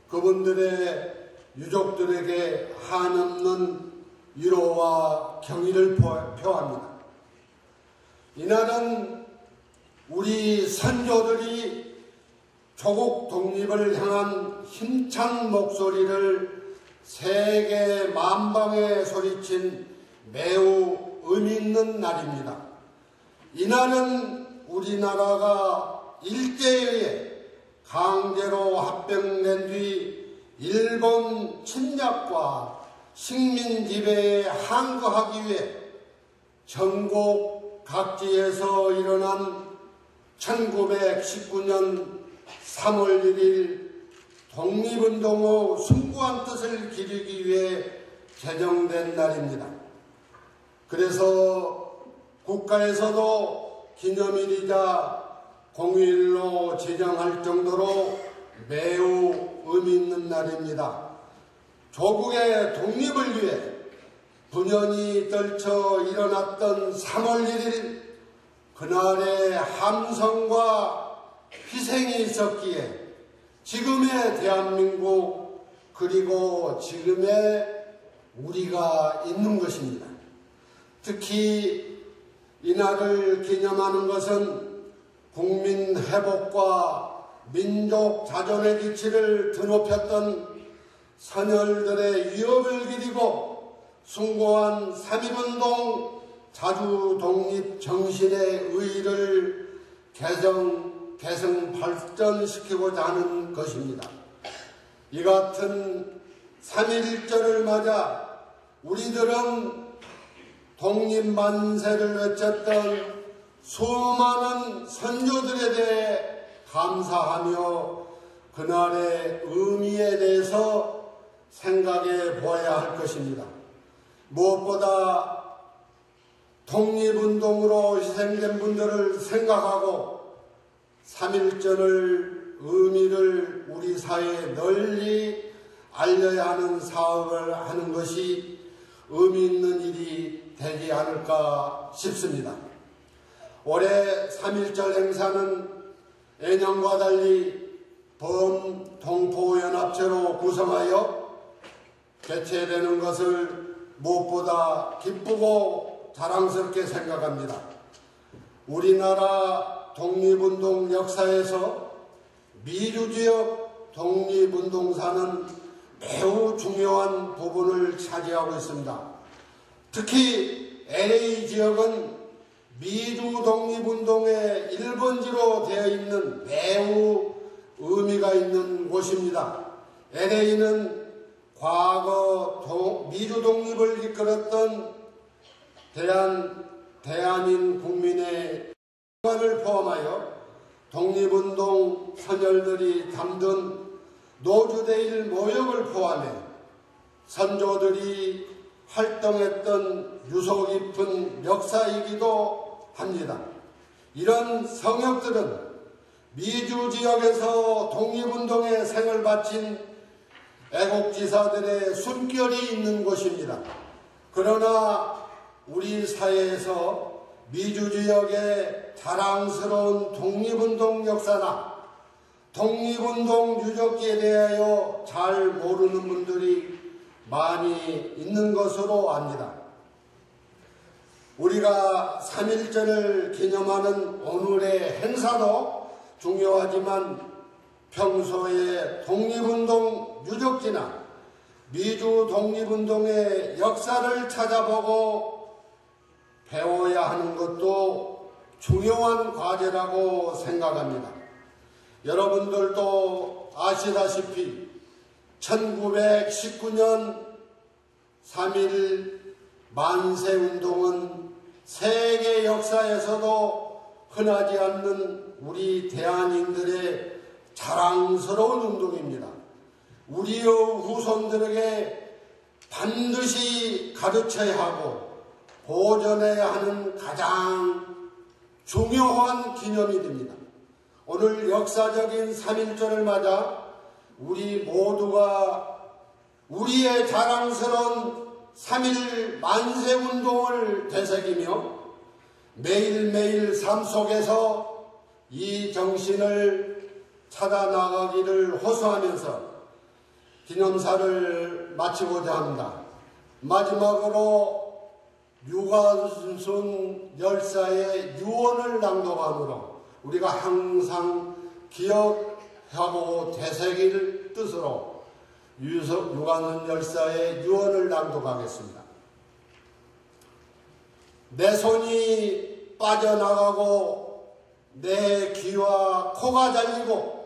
그분들의 유족들에게 한없는 위로와 경의를 표합니다. 이날은 우리 선조들이 조국 독립을 향한 힘찬 목소리를 세계 만방에 소리친 매우 의미 있는 날입니다. 이날은 우리나라가 일제에 의해 강제로 합병된 뒤 일본 침략과 식민 지배에 항거하기 위해 전국 각지에서 일어난 1919년 3월 1일 독립운동의 숭고한 뜻을 기리기 위해 제정된 날입니다. 그래서 국가에서도 기념일이자 공휴일로 지정할 정도로 매우 의미 있는 날입니다. 조국의 독립을 위해 분연히 떨쳐 일어났던 3월 1일, 그날의 함성과 희생이 있었기에 지금의 대한민국 그리고 지금의 우리가 있는 것입니다. 특히 이날을 기념하는 것은 국민 회복과 민족 자존의 기치를 드높였던 선열들의 위협을 기리고 숭고한 3.1운동 자주 독립 정신의 의의를 개성 발전시키고자 하는 것입니다. 이 같은 3.1절을 맞아 우리들은 독립만세를 외쳤던 수많은 선조들에 대해 감사하며 그날의 의미에 대해서 생각해 보아야 할 것입니다. 무엇보다 독립운동으로 희생된 분들을 생각하고 3.1절의 의미를 우리 사회에 널리 알려야 하는 사업을 하는 것이 의미 있는 일이 되지 않을까 싶습니다. 올해 3.1절 행사는 예년과 달리 범동포연합체로 구성하여 개최되는 것을 무엇보다 기쁘고 자랑스럽게 생각합니다. 우리나라 독립운동 역사에서 미주지역 독립운동사는 매우 중요한 부분을 차지하고 있습니다. 특히 LA 지역은 미주 독립운동의 1번지로 되어 있는 매우 의미가 있는 곳입니다. LA는 과거 미주 독립을 이끌었던 대한인 국민의 을 포함하여 독립운동 선열들이 담든 노주대일 모역을 포함해 선조들이 활동했던 유서 깊은 역사이기도 합니다. 이런 성역들은 미주 지역에서 독립운동에 생을 바친 애국지사들의 숨결이 있는 곳입니다. 그러나 우리 사회에서 미주 지역의 자랑스러운 독립운동 역사나 독립운동 유적지에 대하여 잘 모르는 분들이 많이 있는 것으로 압니다. 우리가 3.1절을 기념하는 오늘의 행사도 중요하지만 평소에 독립운동 유적지나 미주 독립운동의 역사를 찾아보고 배워야 하는 것도 중요한 과제라고 생각합니다. 여러분들도 아시다시피 1919년 3.1 만세운동은 세계 역사에서도 흔하지 않는 우리 대한인들의 자랑스러운 운동입니다. 우리의 후손들에게 반드시 가르쳐야 하고 보존해야 하는 가장 중요한 기념일입니다. 오늘 역사적인 3.1절을 맞아 우리 모두가 우리의 자랑스러운 3.1 만세운동을 되새기며 매일매일 삶 속에서 이 정신을 찾아나가기를 호소하면서 기념사를 마치고자 합니다. 마지막으로 유관순 열사의 유언을 낭독함으로 우리가 항상 기억하고 되새길 뜻으로 유관순 열사의 유언을 낭독하겠습니다. 내 손이 빠져나가고 내 귀와 코가 잘리고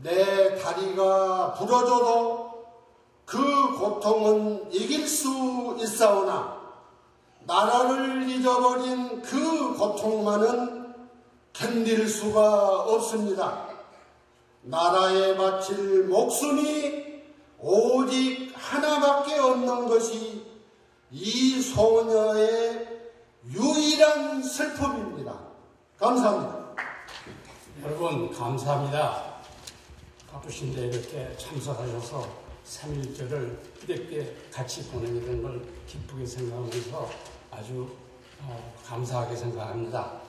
내 다리가 부러져도 그 고통은 이길 수 있사오나 나라를 잊어버린 그 고통만은 견딜 수가 없습니다. 나라에 바칠 목숨이 오직 하나밖에 없는 것이 이 소녀의 유일한 슬픔입니다. 감사합니다. 여러분 감사합니다. 바쁘신데 이렇게 참석하셔서 3.1절을 이렇게 같이 보내게 된 걸 기쁘게 생각하면서 아주 감사하게 생각합니다.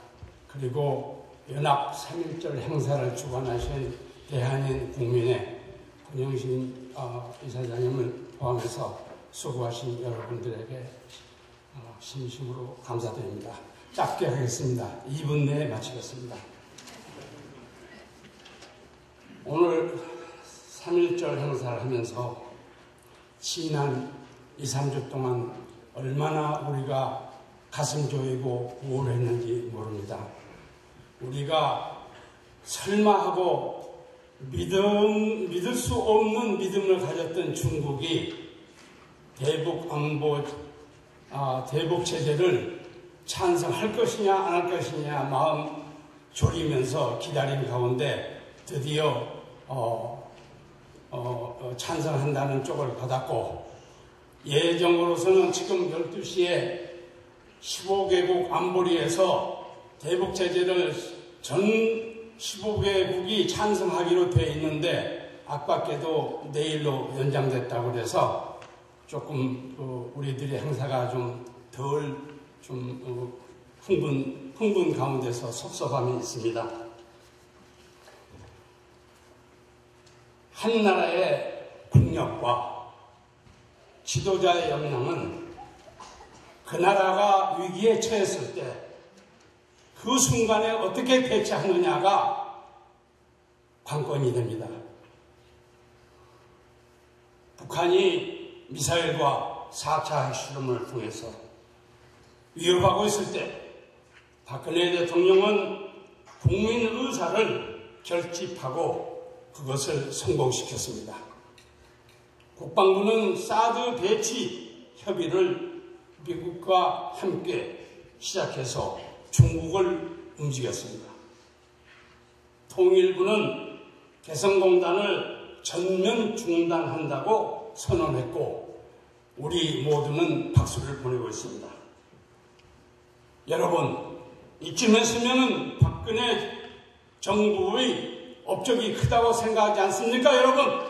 그리고 연합 3.1절 행사를 주관하신 대한인 국민의 권영신 이사장님을 포함해서 수고하신 여러분들에게 진심으로 감사드립니다. 짧게 하겠습니다. 2분 내에 마치겠습니다. 오늘 3.1절 행사를 하면서 지난 2, 3주 동안 얼마나 우리가 가슴 조이고 우울했는지 모릅니다. 우리가 설마 하고 믿을 수 없는 믿음을 가졌던 중국이 대북 안보 대북제재를 찬성할 것이냐 안 할 것이냐 마음 졸이면서 기다린 가운데 드디어 찬성한다는 쪽을 받았고, 예정으로서는 지금 12시에 15개국 안보리에서 대북제재를 전 15개국이 찬성하기로 되어 있는데 아깝게도 내일로 연장됐다고 그래서 조금 우리들의 행사가 좀 덜 흥분 가운데서 섭섭함이 있습니다. 한 나라의 국력과 지도자의 역량은 그 나라가 위기에 처했을 때 그 순간에 어떻게 대처하느냐가 관건이 됩니다. 북한이 미사일과 4차 핵실험을 통해서 위협하고 있을 때 박근혜 대통령은 국민 의사를 결집하고 그것을 성공시켰습니다. 국방부는 사드 배치 협의를 미국과 함께 시작해서 중국을 움직였습니다. 통일부는 개성공단을 전면 중단한다고 선언했고 우리 모두는 박수를 보내고 있습니다. 여러분, 이쯤 했으면 박근혜 정부의 업적이 크다고 생각하지 않습니까, 여러분?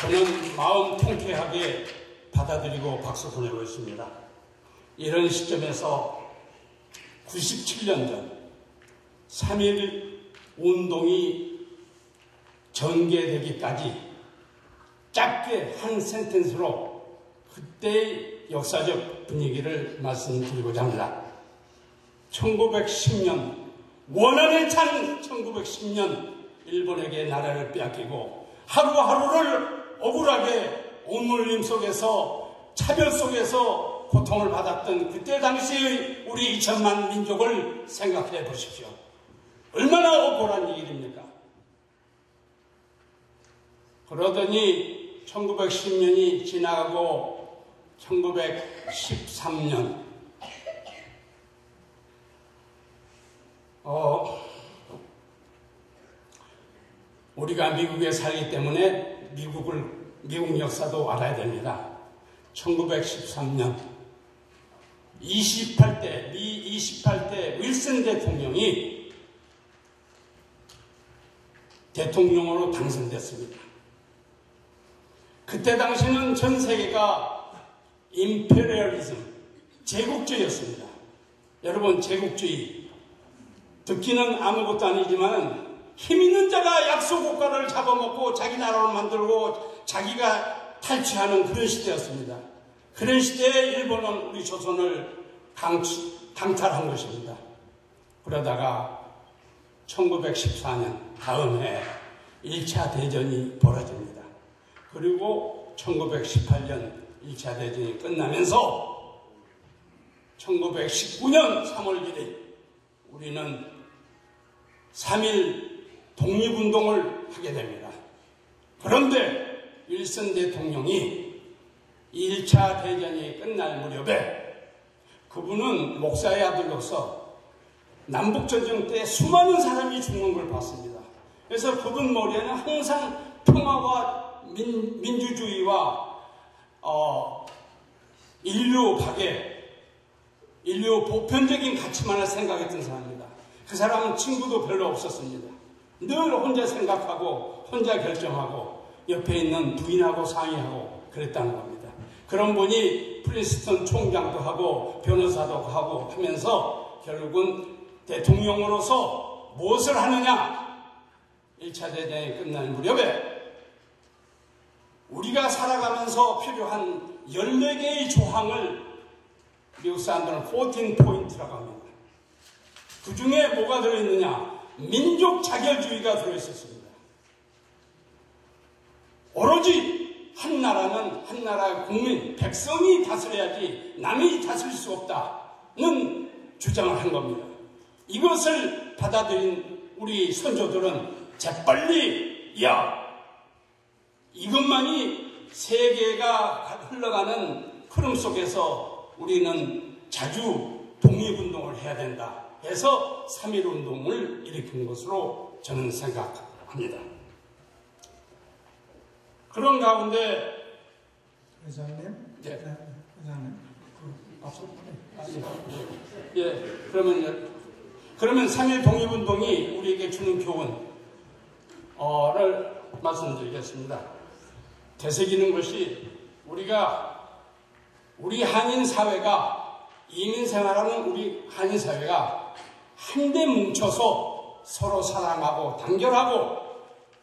저는 마음 통쾌하게 받아들이고 박수 보내고 있습니다. 이런 시점에서 97년 전 3.1 운동이 전개되기까지 짧게 한 센텐스로 그때의 역사적 분위기를 말씀드리고자 합니다. 1910년, 원한에 찬 1910년 일본에게 나라를 빼앗기고 하루하루를 억울하게 옥물림 속에서 차별 속에서 고통을 받았던 그때 당시의 우리 2천만 민족을 생각해 보십시오. 얼마나 억울한 일입니까? 그러더니 1910년이 지나가고 1913년 우리가 미국에 살기 때문에 미국 역사도 알아야 됩니다. 1913년 미 28대 윌슨 대통령이 대통령으로 당선됐습니다. 그때 당시는 전 세계가 임페리얼리즘, 제국주의였습니다. 여러분, 제국주의 듣기는 아무것도 아니지만 힘 있는 자가 약소국가를 잡아먹고 자기 나라를 만들고 자기가 탈취하는 그런 시대였습니다. 그런 시대에 일본은 우리 조선을 강탈한 것입니다. 그러다가 1914년 다음 해 1차 대전이 벌어집니다. 그리고 1918년 1차 대전이 끝나면서 1919년 3월 1일 우리는 3.1 독립운동을 하게 됩니다. 그런데 윌슨 대통령이 1차 대전이 끝날 무렵에 그분은 목사의 아들로서 남북전쟁 때 수많은 사람이 죽는 걸 봤습니다. 그래서 그분 머리에는 항상 평화와 민주주의와 인류 박애, 인류 보편적인 가치만을 생각했던 사람입니다. 그 사람은 친구도 별로 없었습니다. 늘 혼자 생각하고 혼자 결정하고 옆에 있는 부인하고 상의하고 그랬다는 겁니다. 그런 분이 프린스턴 총장도 하고 변호사도 하고 하면서 결국은 대통령으로서 무엇을 하느냐? 1차 대전이 끝날 무렵에 우리가 살아가면서 필요한 14개의 조항을 미국 사람들은 14포인트라고 합니다. 그 중에 뭐가 들어있느냐? 민족 자결주의가 들어있었습니다. 오로지 한 나라는 한 나라의 국민, 백성이 다스려야지 남이 다스릴 수 없다는 주장을 한 겁니다. 이것을 받아들인 우리 선조들은 재빨리 이것만이 세계가 흘러가는 흐름 속에서 우리는 자주 독립운동을 해야 된다 해서 3.1운동을 일으킨 것으로 저는 생각합니다. 그런 가운데 회장님? 네. 회장님, 앞서 예, 그러면 3.1 독립운동이 우리에게 주는 교훈을 말씀드리겠습니다. 되새기는 것이 우리 한인 사회가, 이민 생활하는 우리 한인 사회가 한데 뭉쳐서 서로 사랑하고 단결하고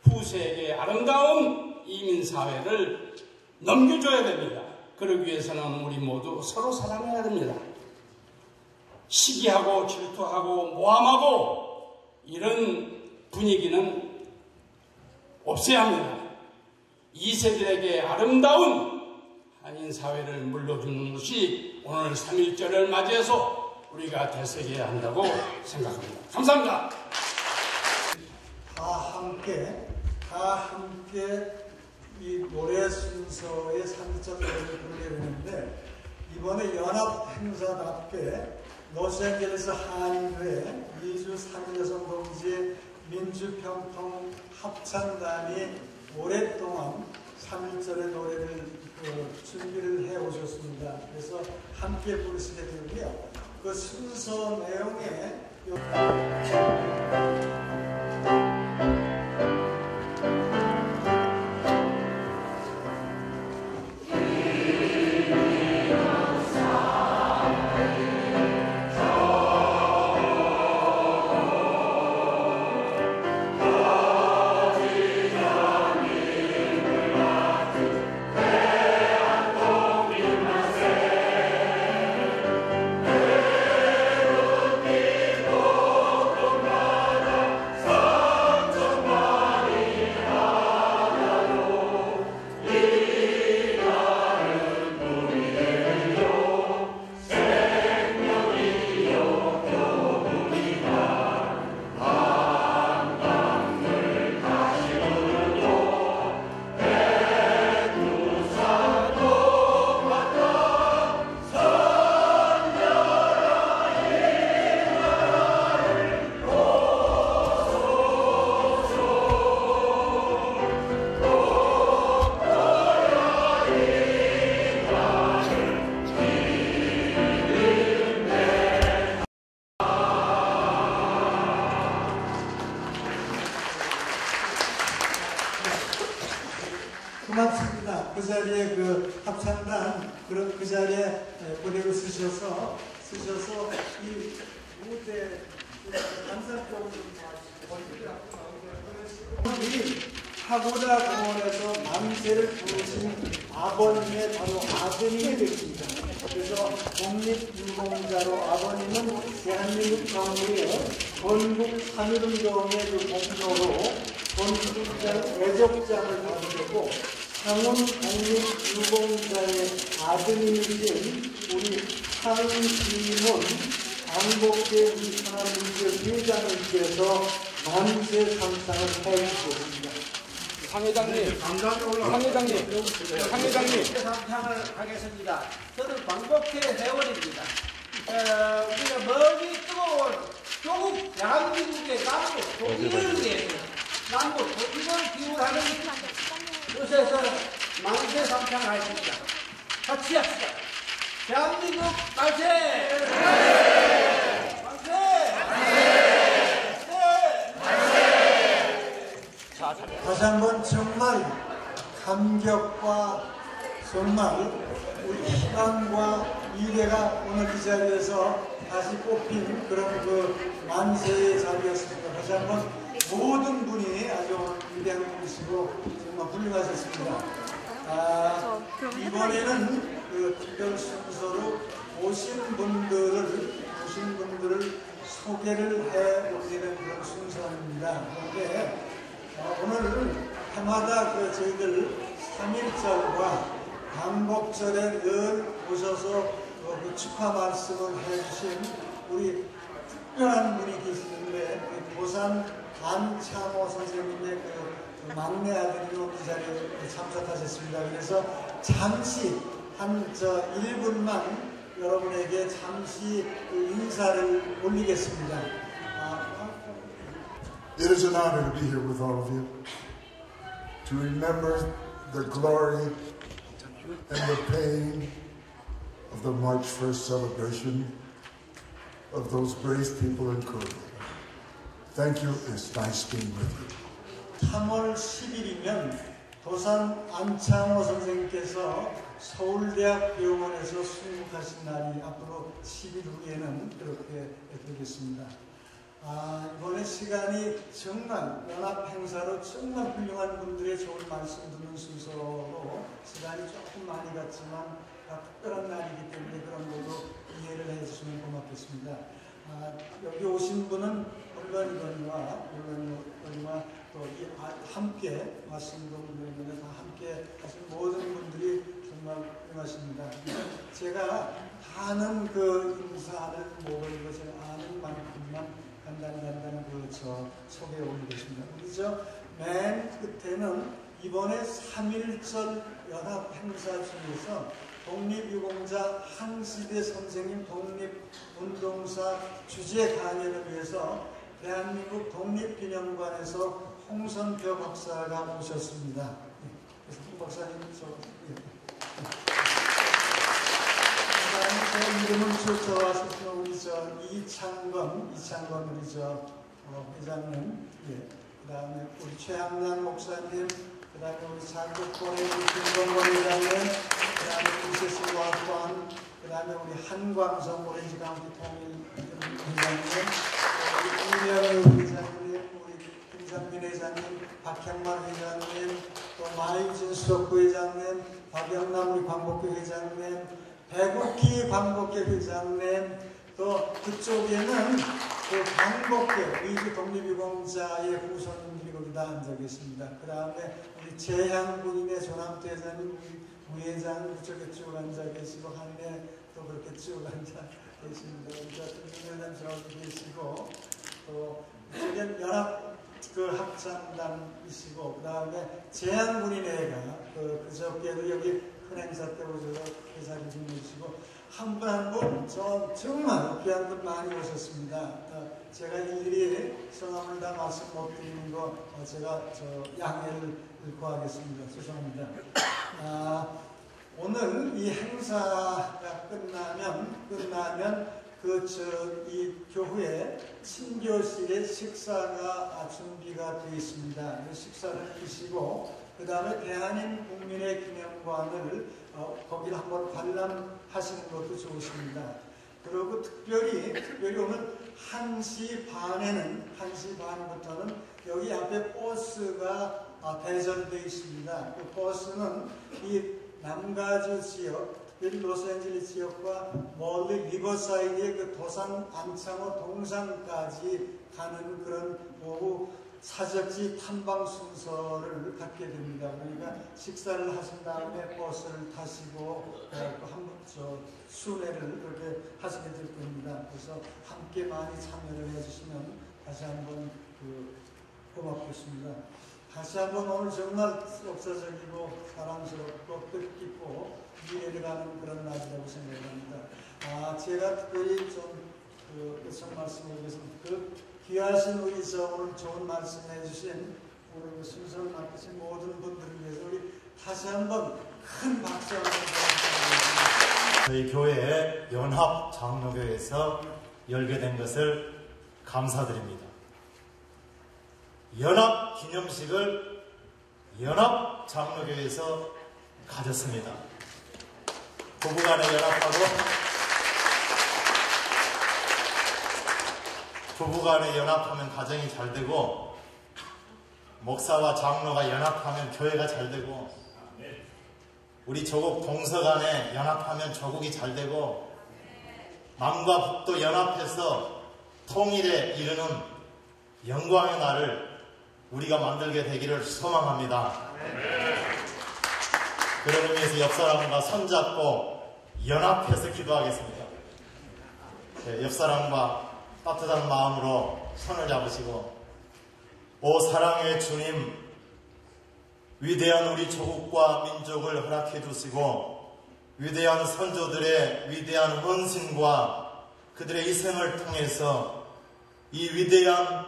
후세에게 아름다운 이민 사회를 넘겨줘야 됩니다. 그러기 위해서는 우리 모두 서로 사랑해야 됩니다. 시기하고 질투하고 모함하고 이런 분위기는 없애야 합니다. 이세들에게 아름다운 한인 사회를 물려주는 것이 오늘 3.1절을 맞이해서 우리가 되새겨야 한다고 생각합니다. 감사합니다. 다 함께 이 노래 순서의 3.1절 노래를 부르게 되는데, 이번에 연합 행사답게 로스앤젤레스 한인회 이주 3.1여성 동지의 민주평통 합창단이 오랫동안 3.1절의 노래를 준비를 해 오셨습니다. 그래서 함께 부르시게 되고요. 그 순서 내용에 고맙습니다. 그 자리에 그 합창단 그 자리에 보내고 쓰셔서 이 무대 감상적으로 파고다 공원에서 만세를 부르신 아버님의 바로 아드님이 되십니다. 그래서 독립유공자로 아버님은 대한민국 정부의 건국 3.1운동의 그 공로로 건국장 애적장을 받으셨고, 상훈 독립유공자의 아드님이신 우리 상시문 광복대 이산민주회장님께서 만세 삼상을 해주셨습니다. 상 회장님, 삼상을 하겠습니다. 저는 광복회 회원입니다. 우리가 멀리 뜨거운 조국 대한민국의 남북 통일을 위해서 남북 통일을 기울하는 곳에서 만세 삼상을 하십니다. 같이 합시다. 대한민국 만세! 다시 한번 정말 감격과 정말 우리 희망과 미래가 오늘 이 자리에서 다시 뽑힌 그런 그 만세의 자리였습니다. 다시 한번 모든 분이 아주 위대한 분이시고 정말 훌륭하셨습니다. 이번에는 그 특별 순서로 오신 분들을 소개를 해 올리는 그런 순서입니다. 그런데 오늘 해마다 저희들 3.1절과 광복절에 늘 오셔서 그 축하 말씀을 해주신 우리 특별한 분이 계시는데, 보산 안창호 선생님의 그 막내 아들이 오늘 이 자리에 참석하셨습니다. 그래서 잠시 한 1분만 여러분에게 잠시 인사를 올리겠습니다. It is an honor to be here with all of you, to remember the glory and the pain of the March 1st celebration of those brave people in Korea. Thank you. It's nice being with you. 3월 10일이면 도산 안창호 선생님께서 서울대학 병원에서 순국하신 날이 앞으로 10일 후에는 그렇게 되겠습니다. 이번에 시간이 정말 연합 행사로 정말 훌륭한 분들의 좋은 말씀 듣는 순서로 시간이 조금 많이 갔지만 특별한 날이기 때문에 그런 것도 이해를 해주시면 고맙겠습니다. 여기 오신 분은 물론이거니와 또 함께 말씀도 물론이거니 다 함께 하신 모든 분들이 정말 훌륭하십니다. 제가 아는 그 인사하는 모든 것을 아는 만큼만 간단히 소개해 올리겠습니다. 우리 맨 끝에는 이번에 3.1절 연합 행사 중에서 독립유공자 한시대 선생님 독립운동사 주제 강연을 위해서 대한민국 독립기념관에서 홍선표 박사가 오셨습니다. 그래서 홍 박사님 제 이름을 좋아하시는 우리 이창건 우리 회장님, 그 다음에 우리 최양란 목사님, 그 다음에 우리 장국권의 김건건 회장님, 그 다음에 미세스 와관, 그 다음에 우리 한광성 오렌지 카운티 통일 회장님, 우리 이명희 회장님, 우리 김상민 회장님, 박형만 회장님, 또 마유진 수석부 회장님, 박영남 우리 광복회 회장님, 배국희 광복회 회장님, 또 그쪽에는 그 광복회 위주 독립유공자의 후손들이 거기다 앉아 계십니다. 그 다음에 우리 재향군인의 조남태 회장님, 우리 부회장 그쪽에 쭉 앉아 계시고 한에 또 그렇게 쭉 앉아 계십니다. 김회장 저기 계시고 또 이쪽엔 연합 합창단이시고 그 다음에 재향군인회가 그저께도 여기 큰 행사 때 오셔서 회사를 지내시고 한 분 한 분 정말 귀한 분 많이 오셨습니다. 제가 일일이 성함을 다 말씀 못 드리는 거 제가 양해를 구하겠습니다. 죄송합니다. 오늘 이 행사가 끝나면 이 교회 친교실에 식사가 준비가 되어 있습니다. 그 식사를 드시고 그 다음에 대한민 국민의 기념관을 거기를 한번 관람하시는 것도 좋으십니다. 그리고 특별히 오늘 1시 반부터는 여기 앞에 버스가 배정되어 있습니다. 그 버스는 이 남가주 지역, 특별히 로스앤젤레스 지역과 멀리 리버사이드의 그 도산 안창호 동산까지 가는 그런 오후 사적지 탐방 순서를 갖게 됩니다. 그러니까 식사를 하신 다음에 버스를 타시고 순회를 그렇게 하시게 될 겁니다. 그래서 함께 많이 참여를 해주시면 다시 한번 고맙겠습니다. 다시 한번 오늘 정말 역사적이고 사랑스럽고 뜻깊고 미래를 가는 그런 날이라고 생각합니다. 제가 특별히 요청 말씀을 드리겠습니다. 귀하신 우리 오늘 좋은 말씀해 주신 오늘 순서를 맡으신 모든 분들을 위해서 우리 다시 한번 큰 박수 한번 드리겠습니다. 저희 교회 연합 장로교회에서 열게 된 것을 감사드립니다. 연합 기념식을 연합 장로교회에서 가졌습니다. 부부간에 연합하면 가정이 잘 되고 목사와 장로가 연합하면 교회가 잘 되고 우리 조국 동서간에 연합하면 조국이 잘 되고 남과 북도 연합해서 통일에 이르는 영광의 날을 우리가 만들게 되기를 소망합니다. 그런 의미에서 옆사람과 손잡고 연합해서 기도하겠습니다. 옆사람과 따뜻한 마음으로 손을 잡으시고 오 사랑의 주님 위대한 우리 조국과 민족을 허락해 주시고 위대한 선조들의 위대한 헌신과 그들의 희생을 통해서 이 위대한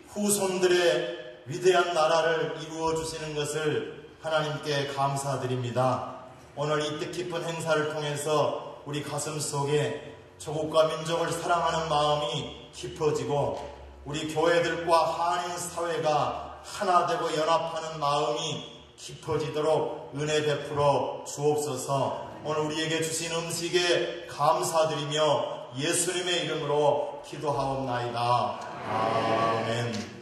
후손들의 위대한 나라를 이루어 주시는 것을 하나님께 감사드립니다. 오늘 이 뜻깊은 행사를 통해서 우리 가슴 속에 조국과 민족을 사랑하는 마음이 깊어지고 우리 교회들과 한인 사회가 하나 되고 연합하는 마음이 깊어지도록 은혜 베풀어 주옵소서. 오늘 우리에게 주신 음식에 감사드리며 예수님의 이름으로 기도하옵나이다. 아멘.